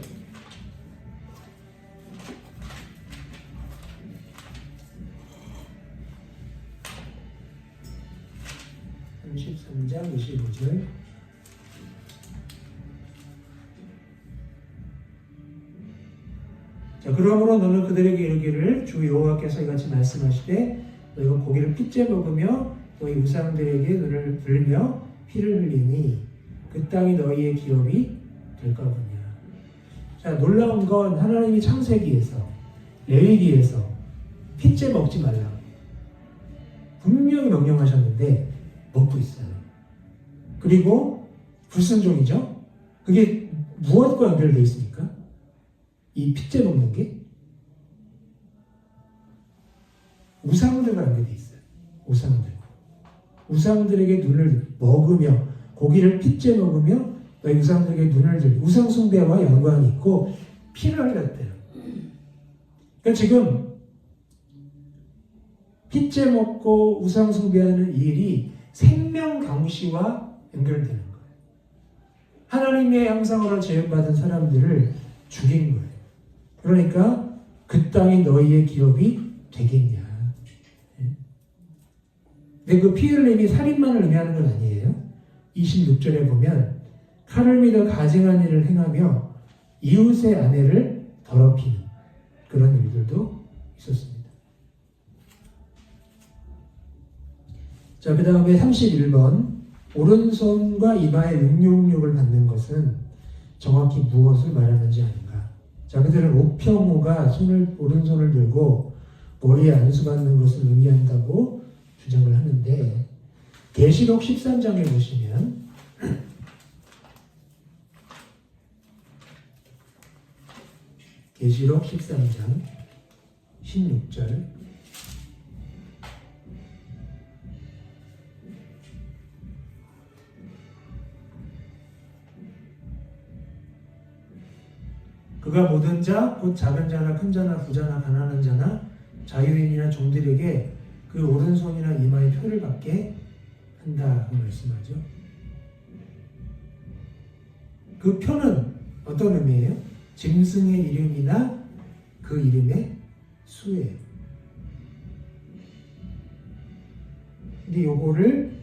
자, 그러므로 너는 그들에게 이르기를 주 여호와께서 이같이 말씀하시되 너희가 고기를 핏째 먹으며 너희 우상들에게 눈을 들며 피를 흘리니 그 땅이 너희의 기업이 될까 보냐. 자, 놀라운 건 하나님이 창세기에서 레위기에서 핏째 먹지 말라 분명히 명령하셨는데 먹고 있어요. 그리고 불순종이죠. 그게 무엇과 연결되어 있습니까? 이 핏째 먹는 게 우상들과 연결되어 있어요. 우상들에게 눈을 먹으며 고기를 핏째 먹으며 너희 우상들에게 눈을 들고 우상 숭배와 연관이 있고 피를 흘렸대요. 그러니까 지금 핏째 먹고 우상 숭배하는 이 일이 생명 경시와 연결되는 거예요. 하나님의 형상으로 지음받은 사람들을 죽인 거예요. 그러니까 그 땅이 너희의 기업이 되겠냐. 근데 그 피 흘림이 살인만을 의미하는 건 아니에요. 26절에 보면 칼을 믿어 가증한 일을 행하며 이웃의 아내를 더럽히는 그런 일들도 있었습니다. 자, 그 다음에 31번. 오른손과 이마에 666을 받는 것은 정확히 무엇을 말하는지 아는가? 자, 그들은 옥평호가 오른손을 들고 머리에 안수받는 것을 의미한다고 주장을 하는데, 계시록 13장에 보시면 계시록 13장 16절 그가 모든 자, 곧 작은 자나 큰 자나 부자나 가난한 자나 자유인이나 종들에게 그 오른손이나 이마에 표를 받게 한다고 말씀하죠. 그 표는 어떤 의미예요? 짐승의 이름이나 그 이름의 수예요. 근데 요거를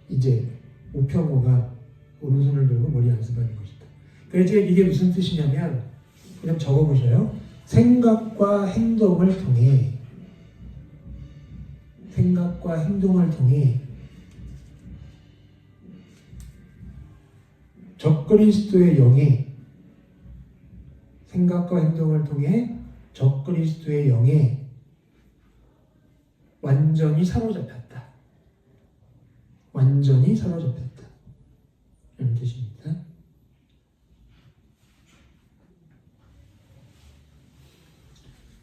이제 우평호가 오른손을 들고 머리에 안수받는 것이다. 그래서 이게 무슨 뜻이냐면, 그냥 적어보셔요. 생각과 행동을 통해 적그리스도의 영에, 생각과 행동을 통해 적그리스도의 영에 완전히 사로잡혔다. 완전히 사로잡혔다. 이런 뜻입니다.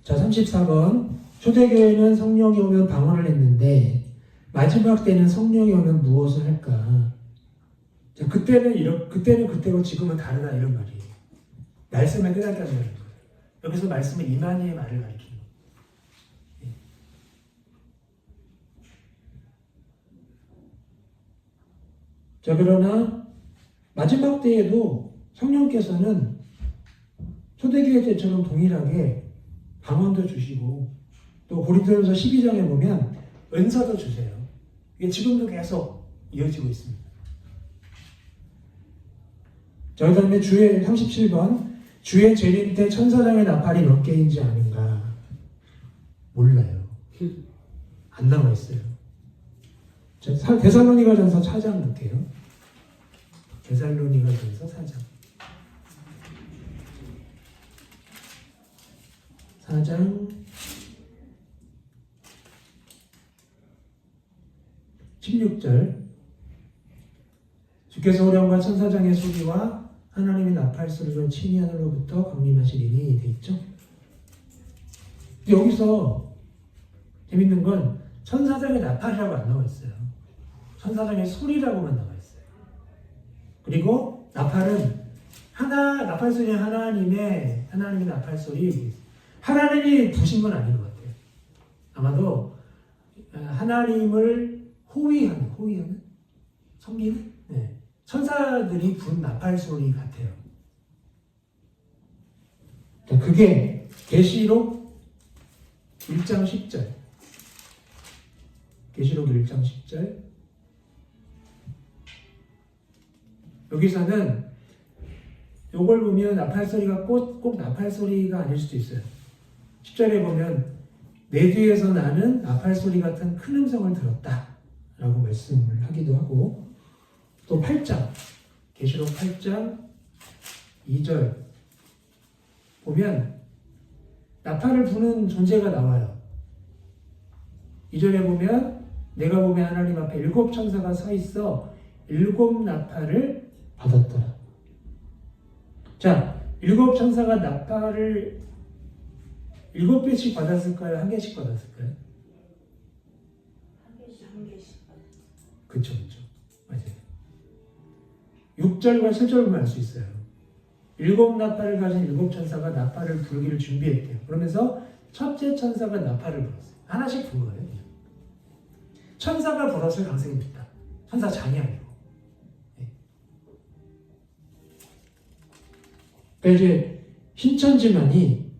자, 34번. 초대교회는 성령이 오면 방언을 했는데 마지막 때는 성령이 오면 무엇을 할까? 자, 그때는 그때고 지금은 다르다, 이런 말이에요. 말씀을 깨닫게 하는 거예요. 여기서 말씀은 이만희의 말을 가리키는 거예요. 자, 그러나 마지막 때에도 성령께서는 초대교회 때처럼 동일하게 방언도 주시고, 또 고린도전서 12장에 보면 은사도 주세요. 이게 지금도 계속 이어지고 있습니다. 자, 그 다음에 주의 37번. 주의 재림 때 천사장의 나팔이 몇 개인지 아는가? 몰라요. 안 나와 있어요. 자, 데살로니가전서 4장 볼게요. 데살로니가전서 4장. 4장 16절. 주께서 호령과 천사장의 소리와 하나님의 나팔 소리로 친히 하늘로부터 강림하시리니 돼 있죠. 여기서 재밌는 건 천사장의 나팔이라고 안 나와 있어요. 천사장의 소리라고만 나와 있어요. 그리고 나팔은 나팔 소리는 하나님의 나팔 소리. 하나님이 부신 건 아닌 것 같아요. 아마도 하나님을 호위하는? 섬기는? 네. 천사들이 분 나팔 소리 같아요. 자, 그게 계시록 1장 10절. 계시록 1장 10절. 여기서는 요걸 보면 나팔 소리가 꼭 나팔 소리가 아닐 수도 있어요. 10절에 보면 내 뒤에서 나는 나팔 소리 같은 큰 음성을 들었다 라고 말씀을 하기도 하고, 또 8장, 계시록 8장 2절 보면 나팔을 부는 존재가 나와요. 2절에 보면 내가 보면 하나님 앞에 7 천사가 서 있어 7 나팔을 받았더라. 자, 7 천사가 나팔을 7개씩 받았을까요? 1개씩 받았을까요? 한 개씩. 그쵸. 맞아요. 6절과 7절 보면 알 수 있어요. 7 나팔을 가진 7 천사가 나팔을 불기를 준비했대요. 그러면서 첫째 천사가 나팔을 불었어요. 하나씩 분 거예요. 천사가 불었을 가능성이 있다. 천사장이 아니고. 네. 그러니까 이제 신천지만이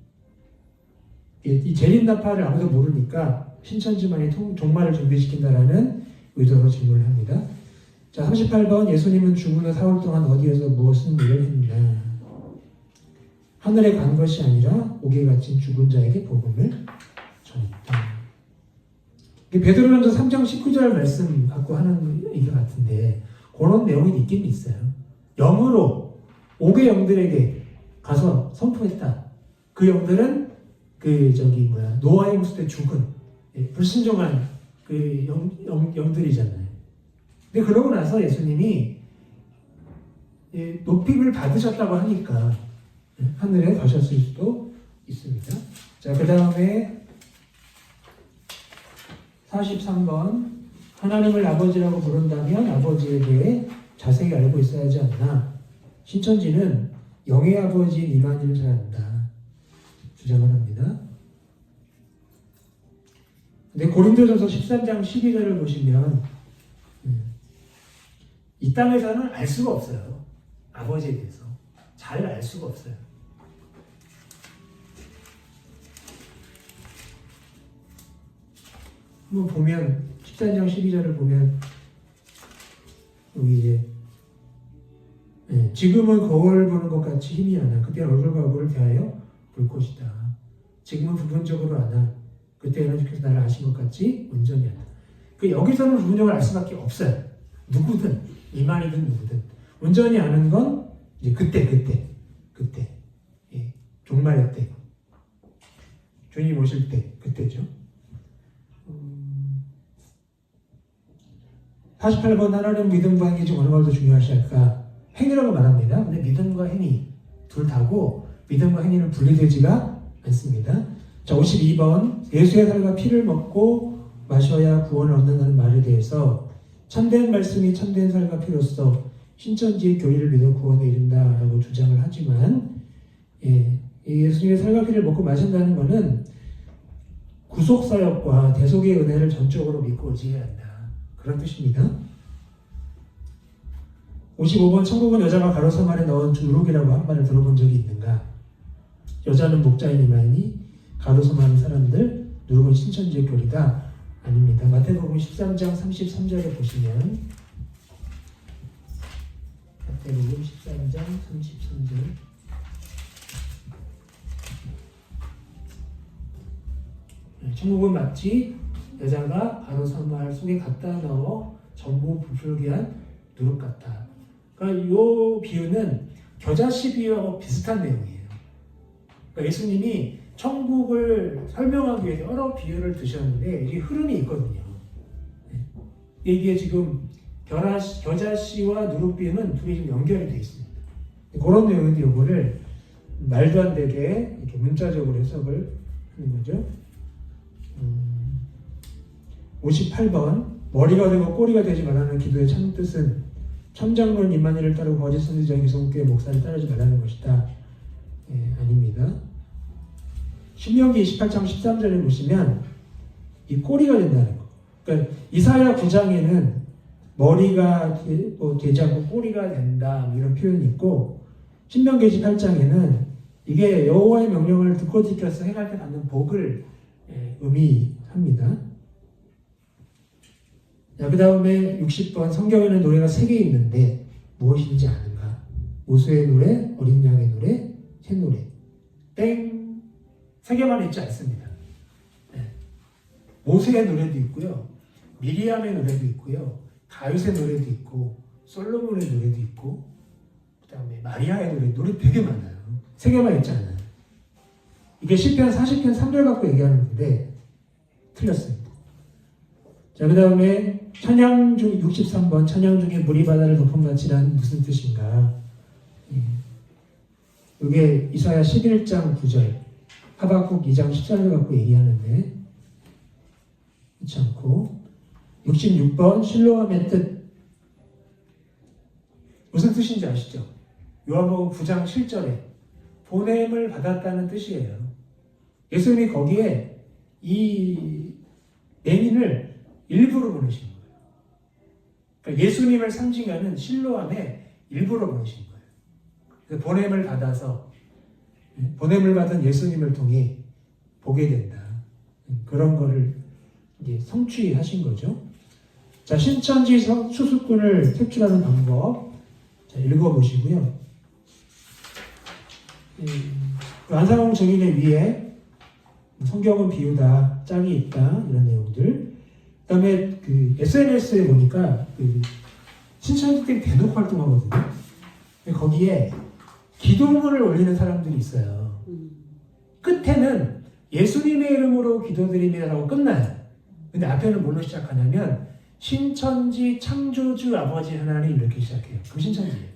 이 재림 나팔을 아무도 모르니까 신천지만이 종말을 준비시킨다라는 의도로 질문을 합니다. 자, 38번. 예수님은 죽은 후 4월 동안 어디에서 무엇을 일을 했느냐? 하늘에 간 것이 아니라 옥에 갇힌 죽은 자에게 복음을 전했다. 베드로전서 3장 19절 말씀 갖고 하는 얘기 같은데 그런 내용이 있긴 있어요. 영으로 5개 영들에게 가서 선포했다. 그 영들은 노아의 홍수 때 죽은 불순종한 그 영들이잖아요. 근데 그러고 나서 예수님이 높임을 받으셨다고 하니까 하늘에 가셨을 수도 있습니다. 자, 그 다음에 43번 하나님을 아버지라고 부른다면 아버지에 대해 자세히 알고 있어야 하지 않나. 신천지는 영의 아버지인 이만희를 잘 안다 주장을 합니다. 근데 고린도전서 13장 12절을 보시면 이 땅에서는 알 수가 없어요. 아버지에 대해서 잘 알 수가 없어요. 한번 보면 13장 12절을 보면 여기 이제 지금은 거울 보는 것 같이 힘이 안 나. 그때 얼굴과 얼굴을 대하여 볼 것이다. 지금은 부분적으로 아나. 그때는 주께서 나를 아신 것 같이 온전히 아나. 여기서는 부분적으로 알 수밖에 없어요. 누구든 이만이든 누구든 온전히 아는 건 이제 그때 종말의 때 주님 오실 때 그때죠. 48번 하나님 믿음과 행위 중 어느 걸 더 중요하시 할까? 행위라고 말합니다. 근데 믿음과 행위 둘 다고 믿음과 행위는 분리되지가 않습니다. 자, 52번 예수의 살과 피를 먹고 마셔야 구원을 얻는다는 말에 대해서 참된 말씀이 참된 살과 피로서 신천지의 교리를 믿어 구원에 이른다라고 주장을 하지만 예수님의 살과 피를 먹고 마신다는 것은 구속사역과 대속의 은혜를 전적으로 믿고 의지해야 한다. 그런 뜻입니다. 55번 천국은 여자가 가로섬 안에 넣은 누룩이라고 한 말을 들어본 적이 있는가? 여자는 목자이니만이 가로섬 안의 사람들 누룩은 신천지의 교리다. 아닙니다. 마태복음 13장 33절에 보시면 마태복음 13장 33절 천국은 마치 여자가 가로섬알 속에 갖다 넣어 전부 부풀게 한 누룩 같다. 그러니까 이 비유는 겨자씨 비유하고 비슷한 내용이에요. 그러니까 예수님이 천국을 설명하기 위해 여러 비유를 드셨는데 이게 흐름이 있거든요. 이게 지금 겨자씨와 누룩 비유는 둘이 좀 연결이 되어 있습니다. 그런 내용인데 이거를 말도 안 되게 이렇게 문자적으로 해석을 하는 거죠. 58번 머리가 되고 꼬리가 되지 말라는 기도의 참 뜻은 천장론 이만희를 따르고 거짓 선지자 이성교회 목사를 따르지 말라는 것이다. 아닙니다. 신명기 28장 13절에 보시면 이 꼬리가 된다는 거. 그러니까 이사야 9장에는 머리가 되지 않고 꼬리가 된다 이런 표현이 있고 신명기 28장에는 이게 여호와의 명령을 듣고 지켜서 행할 때 받는 복을 의미합니다. 그 다음에 60번 성경에는 노래가 3개 있는데 무엇인지 아는가? 모세의 노래, 어린 양의 노래, 새 노래. 땡! 3개만 있지 않습니다. 모세의 노래도 있고요. 미리암의 노래도 있고요. 다윗의 노래도 있고 솔로몬의 노래도 있고 그 다음에 마리아의 노래 되게 많아요. 3개만 있지 않아요. 이게 시편 40편 3절 갖고 얘기하는 건데 틀렸습니다. 자, 그 다음에 찬양 중 63번 찬양 중에 물이 바다를 덮음같이란 무슨 뜻인가? 이게 이사야 11장 9절 하박국 2장 14절 갖고 얘기하는데 그렇지 않고 66번 실로암의 뜻 무슨 뜻인지 아시죠? 요한복음 9장 7절에 보냄을 받았다는 뜻이에요. 예수님이 거기에 이 맹인을 일부러 보내신 거예요. 그러니까 예수님을 상징하는 실로암에 일부러 보내신 거예요. 그래서 보냄을 받아서 보냄을 받은 예수님을 통해 보게 된다. 그런 거를 이제 성취하신 거죠. 자, 신천지 수수꾼을 색출하는 방법 자, 읽어보시고요. 안상홍 증인의 위에 성경은 비유다, 짝이 있다 이런 내용들 그다음에 그 SNS에 보니까 그 신천지들이 대놓고 활동하거든요. 거기에 기도문을 올리는 사람들이 있어요. 끝에는 예수님의 이름으로 기도드립니다라고 끝나요. 근데 앞에는 뭘로 시작하냐면 신천지 창조주 아버지 하나님 이렇게 시작해요. 그럼 신천지예요.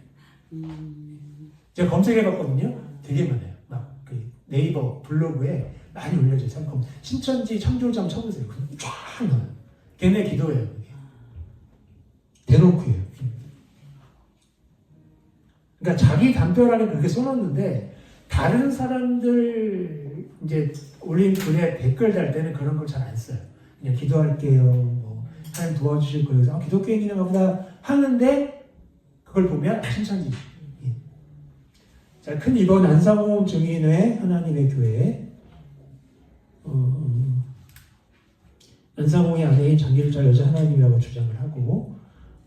제가 검색해봤거든요. 되게 많아요. 막 그 네이버 블로그에 많이 올려져요. 잠깐 신천지 창조주 한번 쳐보세요. 쫙 나와요. 걔네 기도예요. 그게. 대놓고요. 그러니까 자기 담벼락에 그렇게 써놓는데 다른 사람들 이제 올린 글에 댓글 달 때는 그런 걸 잘 안 써요. 그냥 기도할게요. 뭐 하나님 도와주실 거예요. 기독교인이나 보다 하는데 그걸 보면 신천지. 자, 큰 이번 안상홍 증인회 하나님의 교회 안상홍의 아내인 장길자 여자 하나님이라고 주장을 하고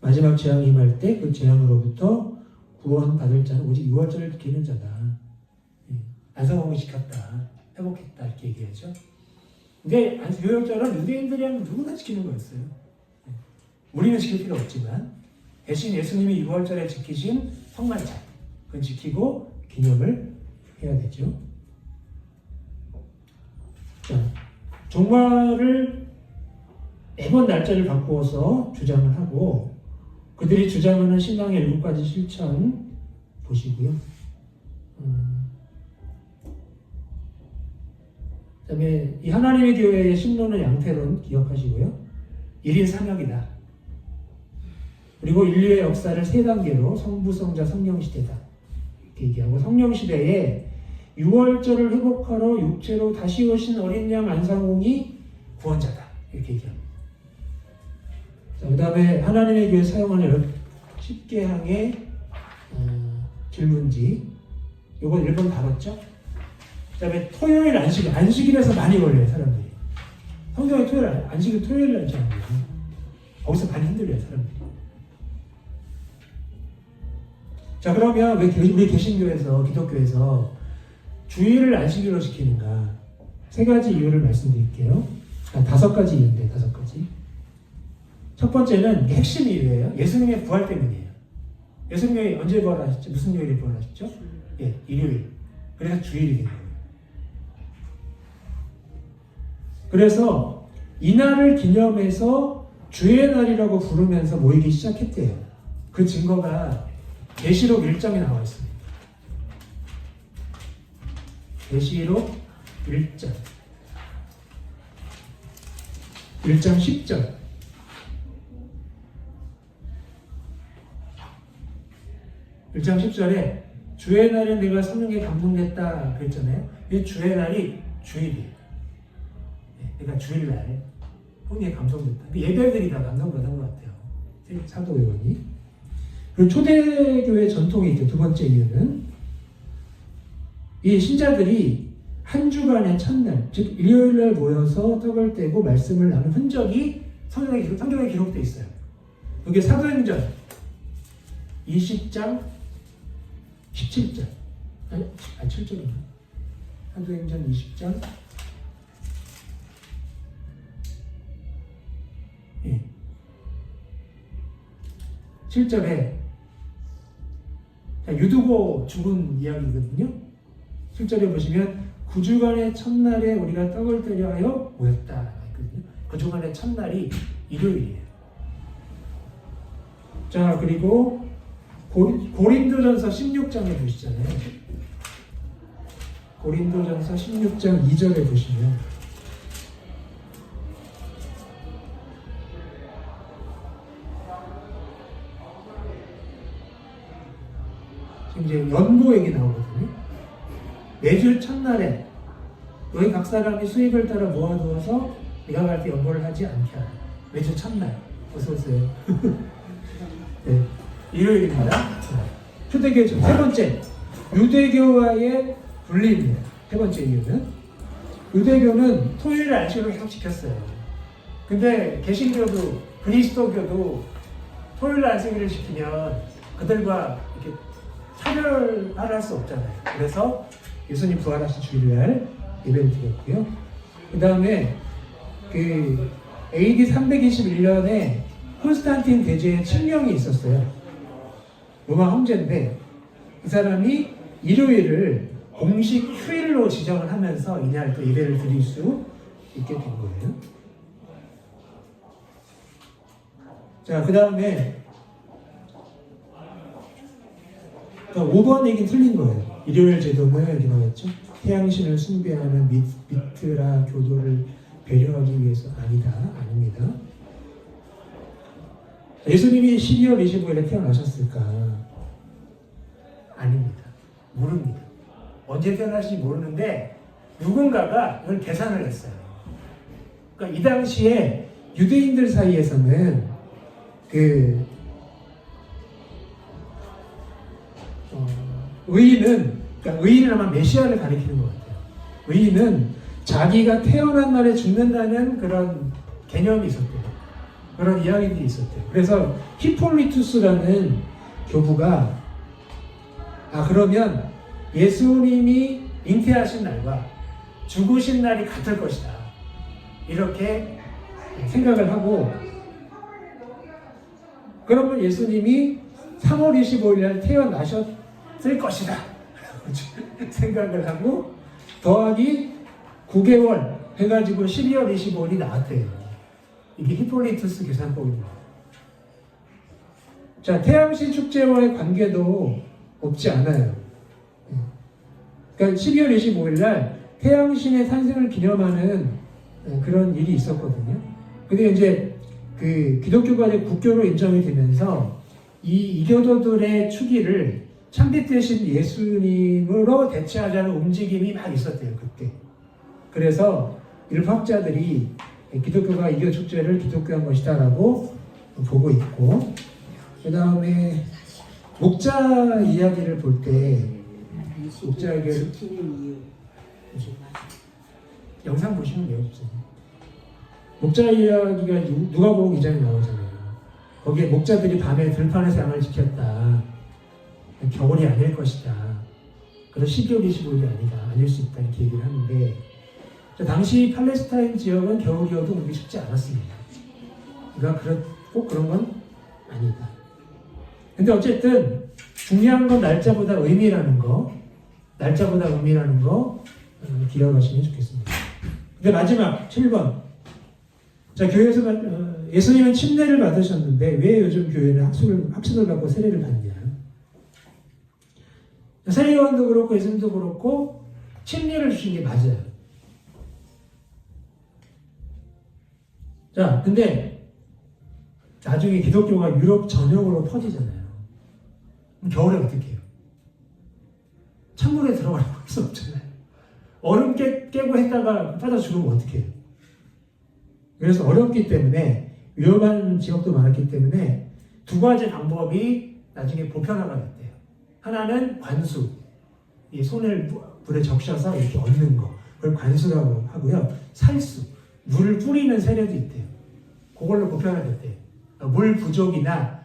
마지막 재앙이 임할 때 그 재앙으로부터 구원받을 자는 오직 6월절을 지키는 자다. 안상홍이 지켰다. 회복했다. 이렇게 얘기하죠. 근데 6월절은 유대인들이 하면 누구나 지키는 거였어요. 우리는 지킬 필요 없지만 대신 예수님이 6월절에 지키신 성만찬 그건 지키고 기념을 해야 되죠. 자, 종말을 매번 날짜를 바꾸어서 주장을 하고 그들이 주장하는 신앙의 7가지 실천 보시고요. 그다음에 이 하나님의 교회의 신론은 양태론 기억하시고요. 1인 삼역이다. 그리고 인류의 역사를 3단계로 성부, 성자, 성령시대다. 이렇게 얘기하고 성령시대에 6월절을 회복하러 육체로 다시 오신 어린 양 안상홍이 구원자다. 이렇게 얘기합니다. 그 다음에 하나님의 교회 사용하는 10개항의 질문지 요건 1번 다뤘죠? 그 다음에 토요일 안식일에서 많이 걸려요 사람들이. 성경에 토요일 날지 않아요. 거기서 많이 흔들려요 사람들이. 자, 그러면 왜 우리 개신교에서 기독교에서 주일을 안식일로 지키는가? 3가지 이유를 말씀드릴게요. 5가지 이유인데 5가지. 첫 번째는 핵심 이유예요. 예수님의 부활 때문이에요. 예수님이 언제 부활하셨죠? 무슨 요일에 부활하셨죠? 예, 일요일. 그래서 주일이 된 거예요. 그래서 이날을 기념해서 주의 날이라고 부르면서 모이기 시작했대요. 그 증거가 계시록 1장에 나와 있습니다. 계시록 1장 10절 주의 날에 내가 성령에 감동했다 그랬잖아요. 이 주의 날이 주일이에요. 그러니까 주일날 성령에 감동됐다. 예배들이 다 감동받은 것 같아요. 사도회원이. 그리고 초대교회 전통이 있죠. 2번째 이유는 이 신자들이 한 주간의 첫날, 즉 일요일날 모여서 떡을 떼고 말씀을 나눈 흔적이 성경에 기록되어 있어요. 그게 사도행전 20장 17절. 아니 7절인가? 사도행전 20장 7절에 유두고 죽은 이야기거든요. 7절에 보시면 9주간의 첫날에 우리가 떡을 떼려 하여 모였다 했거든요. 9주간의 첫날이 일요일이에요. 자, 그리고 고린도전서 16장에 보시잖아요. 고린도전서 16장 2절에 보시면 지금 이제 연보 얘기 나오거든요. 매주 첫날에 너희 각 사람이 수입을 따라 모아두어서 내가 갈 때 연보를 하지 않게 하라. 매주 첫날. 어서 오세요. 네, 일요일입니다. 초대교회 세 번째, 유대교와의 분리입니다. 세 번째 이유는 유대교는 토요일을 안식으로 계속 지켰어요. 근데 개신교도 그리스도교도 토요일 안식일을 지키면 그들과 이렇게 차별을 할 수 없잖아요. 그래서 예수님 부활하신 주일날 예배를 드렸고요. 그 다음에 AD 321년에 콘스탄틴 대제의 칙령이 있었어요. 로마 황제인데 이 사람이 일요일을 공식 휴일로 지정을 하면서 이날 또 예배를 드릴 수 있게 된 거예요. 자, 그 다음에 5번 얘기는 틀린 거예요. 일요일 제도는 이렇게 나왔죠. 태양신을 숭배하는 미트라 교도를 배려하기 위해서 아닙니다. 예수님이 12월 25일에 태어나셨을까? 아닙니다. 모릅니다. 언제 태어나실지 모르는데 누군가가 이걸 계산을 했어요. 그러니까 이 당시에 유대인들 사이에서는 의인은 아마 메시아를 가리키는 것 같아요. 의인은 자기가 태어난 날에 죽는다는 그런 개념이 있었대요. 그런 이야기들이 있었대요. 그래서 히폴리투스라는 교부가 그러면 예수님이 잉태하신 날과 죽으신 날이 같을 것이다. 이렇게 생각을 하고 그러면 예수님이 3월 25일 날 태어나셨을 것이다. 생각을 하고 더하기 9개월 해가지고 12월 25일이 나왔대요. 이게 히폴리투스 계산법입니다. 자, 태양신 축제와의 관계도 없지 않아요. 그러니까 12월 25일 날 태양신의 탄생을 기념하는 그런 일이 있었거든요. 근데 이제 그 기독교가 이제 국교로 인정이 되면서 이 이교도들의 추기를 참빛되신 예수님으로 대체하자는 움직임이 막 있었대요, 그때. 그래서 일부학자들이 기독교가 이교 축제를 기독교한 것이다라고 보고 있고, 그 다음에 목자 이야기를 볼 때, 목자 이야기를 영상 보시면 돼요, 목자 이야기가 누가복음 2장에 나오잖아요. 거기에 목자들이 밤에 들판에서 양을 지켰다. 겨울이 아닐 것이다. 그래서 12월 25일이 아닐 수 있다. 이렇게 얘기를 하는데, 당시 팔레스타인 지역은 겨울이어도 오기 쉽지 않았습니다. 그러니까 꼭 그런 건 아니다. 근데 어쨌든 중요한 건 날짜보다 의미라는 거 기억하시면 좋겠습니다. 근데 마지막 7번. 자, 교회에서 예수님은 침례를 받으셨는데 왜 요즘 교회는 학수를 받고 세례를 받냐? 세례요한도 그렇고 예수님도 그렇고 침례를 주신 게 맞아요. 자, 근데 나중에 기독교가 유럽 전역으로 퍼지잖아요. 그럼 겨울에 어떻게 해요? 찬물에 들어가라고 할 수 없잖아요. 얼음 깨고 했다가 빠져 죽으면 어떻게 해요? 그래서 어렵기 때문에 위험한 지역도 많았기 때문에 두 가지 방법이 나중에 보편화가 됐대요. 하나는 관수, 이 손을 물에 적셔서 이렇게 얹는 거, 그걸 관수라고 하고요. 살수, 물을 뿌리는 세례도 있대요. 그걸로 보편화됐대요. 물 부족이나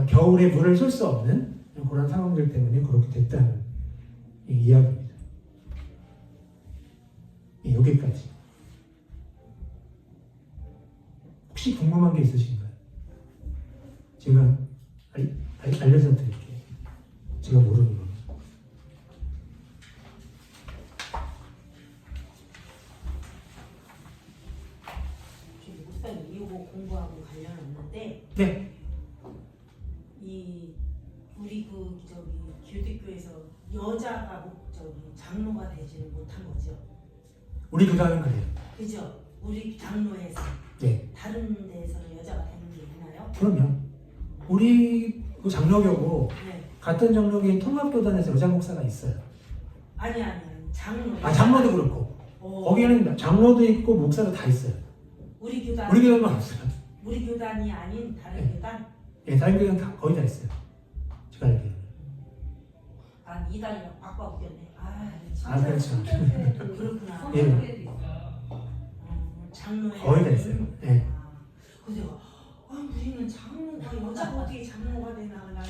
겨울에 물을 쓸 수 없는 그런 상황들 때문에 그렇게 됐다는 이야기입니다. 여기까지. 혹시 궁금한 게 있으신가요? 제가 알려서 드릴게요. 제가 모르는 거. 목사님 이거 공부하고 관련 없는데 네. 우리 기독교에서 여자가 장로가 되지는 못한 거죠. 우리 교단은 그래요. 그죠? 우리 장로에서 네. 다른 데에서는 여자가 되는 게 있나요? 그럼요. 우리 그 장로교고 네. 같은 장로교인 통합교단에서 여자 목사가 있어요. 아니 장로. 장로도 그렇고 거기에는 장로도 있고 목사도 다 있어요. 우리 교단. 우리 교단만 없어요. 우리 교단이 아닌 다른 네. 교단. 네, 다른 교단 다 거의 다 있어요. 제가 알기로는. 이단이랑 바꿔보겠네. 그렇죠. 그렇구나. 예. 장로에 거의 다 있어요. 네. 그죠? 우리는 장로가 여자가 어떻게 장로가 되나 나는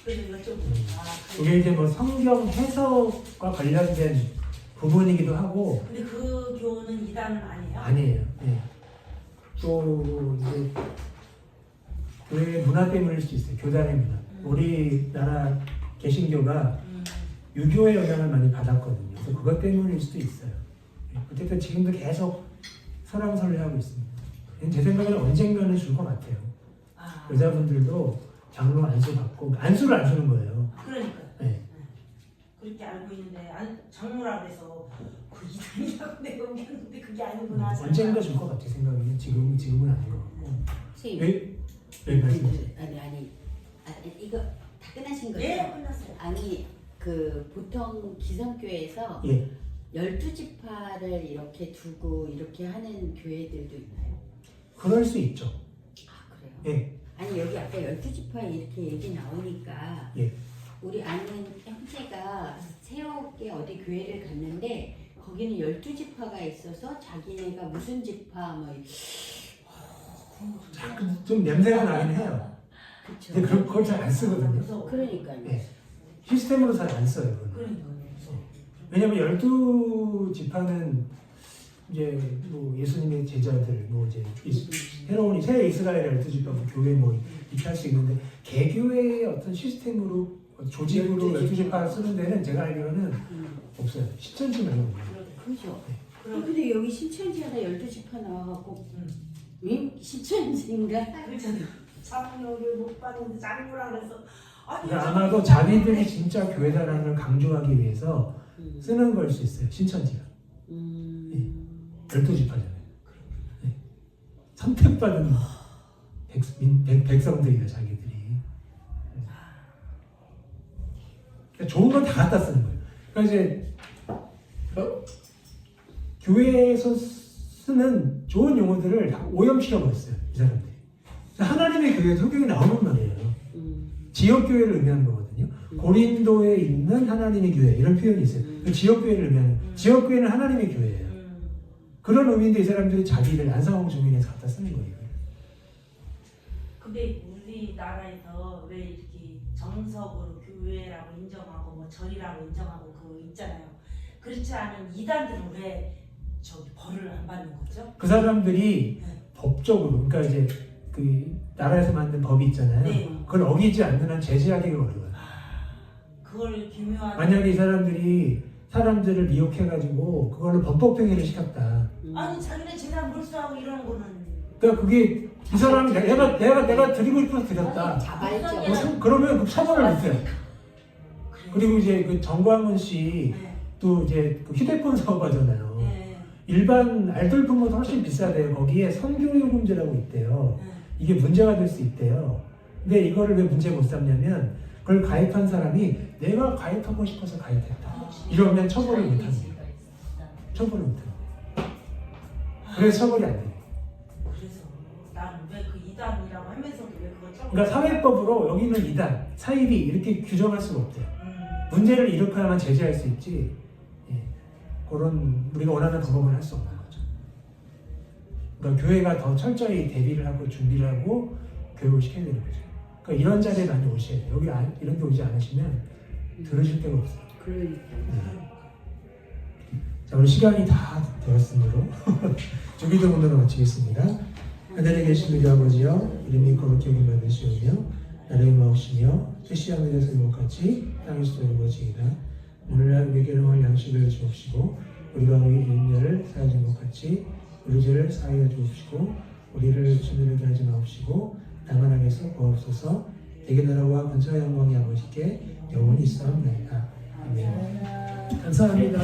그래서 여쭤보고. 이게 이제 뭐 성경 해석과 관련된 부분이기도 하고. 근데 그 교는 이단은 아니에요? 아니에요. 네. 또 이제 교회 문화 때문일 수도 있어요. 교단의 문화. 우리나라 개신교가 유교의 영향을 많이 받았거든요. 그래서 그것 때문일 수도 있어요. 어쨌든 지금도 계속 설왕설래하고 있습니다. 제 생각에는 언젠가는 줄 것 같아요. 아, 여자분들도 장로 안수 받고 안수를 안 주는 거예요. 그러니까. 네. 그렇게 알고 있는데 장모라 그래서 그 이단이라고 내가 우겼는데 그게 아니구나. 언젠가 줄 것 같아 생각이 지금은 아닌 것 같고. 선생님, 말씀하세요. 아니 이거 다 끝나신 거죠? 예, 끝났어요. 아니 그 보통 기성교회에서 예. 12지파를 이렇게 두고 이렇게 하는 교회들도 있나요? 그럴 수 있죠. 아 그래요? 예. 아니 여기 아까 12지파 이렇게 얘기 나오니까 예. 우리 아는 형제가 새롭게 어디 교회를 갔는데 거기는 12지파가 있어서 자기네가 무슨 지파 뭐 좀 냄새가 나긴 해요. 그쵸? 근데 그걸 잘 안 쓰거든요. 무서워. 그러니까요. 예. 시스템으로 잘 안 써요. 그건. 그러니까 무서워. 왜냐면 12지파는 이제 뭐 예수님의 제자들 뭐 이제 새로운 새 이스라엘 12지파 뭐 교회 뭐 이렇게 할 수 있는데 개교의 어떤 시스템으로 조직으로 12지파 쓰는 데는 제가 알기로는 없어요. 신천지 말고. 그죠? 네. 근데 여기 신천지 하나 12지파 나와갖고 왜 신천지인가? 그렇잖아요. 장로를 못 받는데 장모라 그래서 아니 그러니까 아마도 자기들이 진짜 교회다라는 걸 강조하기 위해서 쓰는 걸 수 있어요. 신천지가. 12지파잖아요. 네. 선택받은 백성들이다 자기들이. 그러니까 좋은 건 다 갖다 쓰는 거예요. 그러니까 이제 교회에서 쓰는 좋은 용어들을 다 오염시켜버렸어요. 이 사람들이. 하나님의 교회 성경에 나오는 말이에요. 지역교회를 의미하는 거거든요. 고린도에 있는 하나님의 교회 이런 표현이 있어요. 그 지역교회를 의미하는 지역교회는 하나님의 교회예요. 그런 의미인데 이 사람들이 자기를 안상홍 주민에서 갖다 쓰는 거예요. 근데 우리나라에서 왜 이렇게 정석으로 교회라고 인정하고 뭐 절이라고 인정하고 그거 있잖아요. 그렇지 않은 이단들은 왜 저기 벌을 안 받는 거죠? 그 사람들이 네. 법적으로 그러니까 이제 그 나라에서 만든 법이 있잖아요. 네. 그걸 어기지 않는 한 제재하기가 어려워요. 그걸 기묘한 만약에 이 사람들이 사람들을 미혹해가지고 그걸로 범법행위를 시켰다. 아니 자기네 재산 몰수하고 이런 거는 그러니까 그게 이 사람이 내가 드리고 싶어서 드렸다. 자발적. 그러면 그 처벌을 못해요. 그리고 이제 그 정광훈 씨 네. 또 이제 그 휴대폰 사업하잖아요. 네. 일반 알뜰폰보다 훨씬 비싸대요. 거기에 선교요금제라고 있대요. 네. 이게 문제가 될 수 있대요. 근데 이거를 왜 문제 못 삼냐면 그걸 가입한 사람이 내가 가입하고 싶어서 가입했다. 이러면 처벌을 못 합니다. 처벌을 못 합니다. 그래서 처벌이 안 돼요. 그래서 나는 왜 그 이단이라고 하면서도 왜 그걸 처벌? 그러니까 사회법으로 여기는 이단, 사입이 이렇게 규정할 수가 없대요. 문제를 일으켜야만 제재할 수 있지. 예. 그런 우리가 원하는 방법을 할 수 없는 거죠. 그러니까 교회가 더 철저히 대비를 하고 준비를 하고 교육을 시켜야 되는 거죠. 그러니까 이런 자리에 많이 오셔야 돼요. 여기 이런 데 오지 않으시면 들으실 데가 없어요. 그러니까. 자, 우리 시간이 다 되었으므로 주기도문으로 마치겠습니다. 하늘에 계신 우리 아버지여, 이름이 거룩히 여김받으시오며 나라의 마옵시며 뜻이 하늘에서 이것같이 땅에서도 이루어지이다. 오늘날 우리에게 일용할 양식을 주옵시고 우리가 우리 죄인들을 사하는 것 같이 우리 죄를 사하여 주옵시고 우리를 주님에게 하지 마옵시고 다만 악에서 구하옵소서. 대개 나라와 권세와 영광이 아버지께 영원히 있사옵나이다. 아멘. 감사합니다.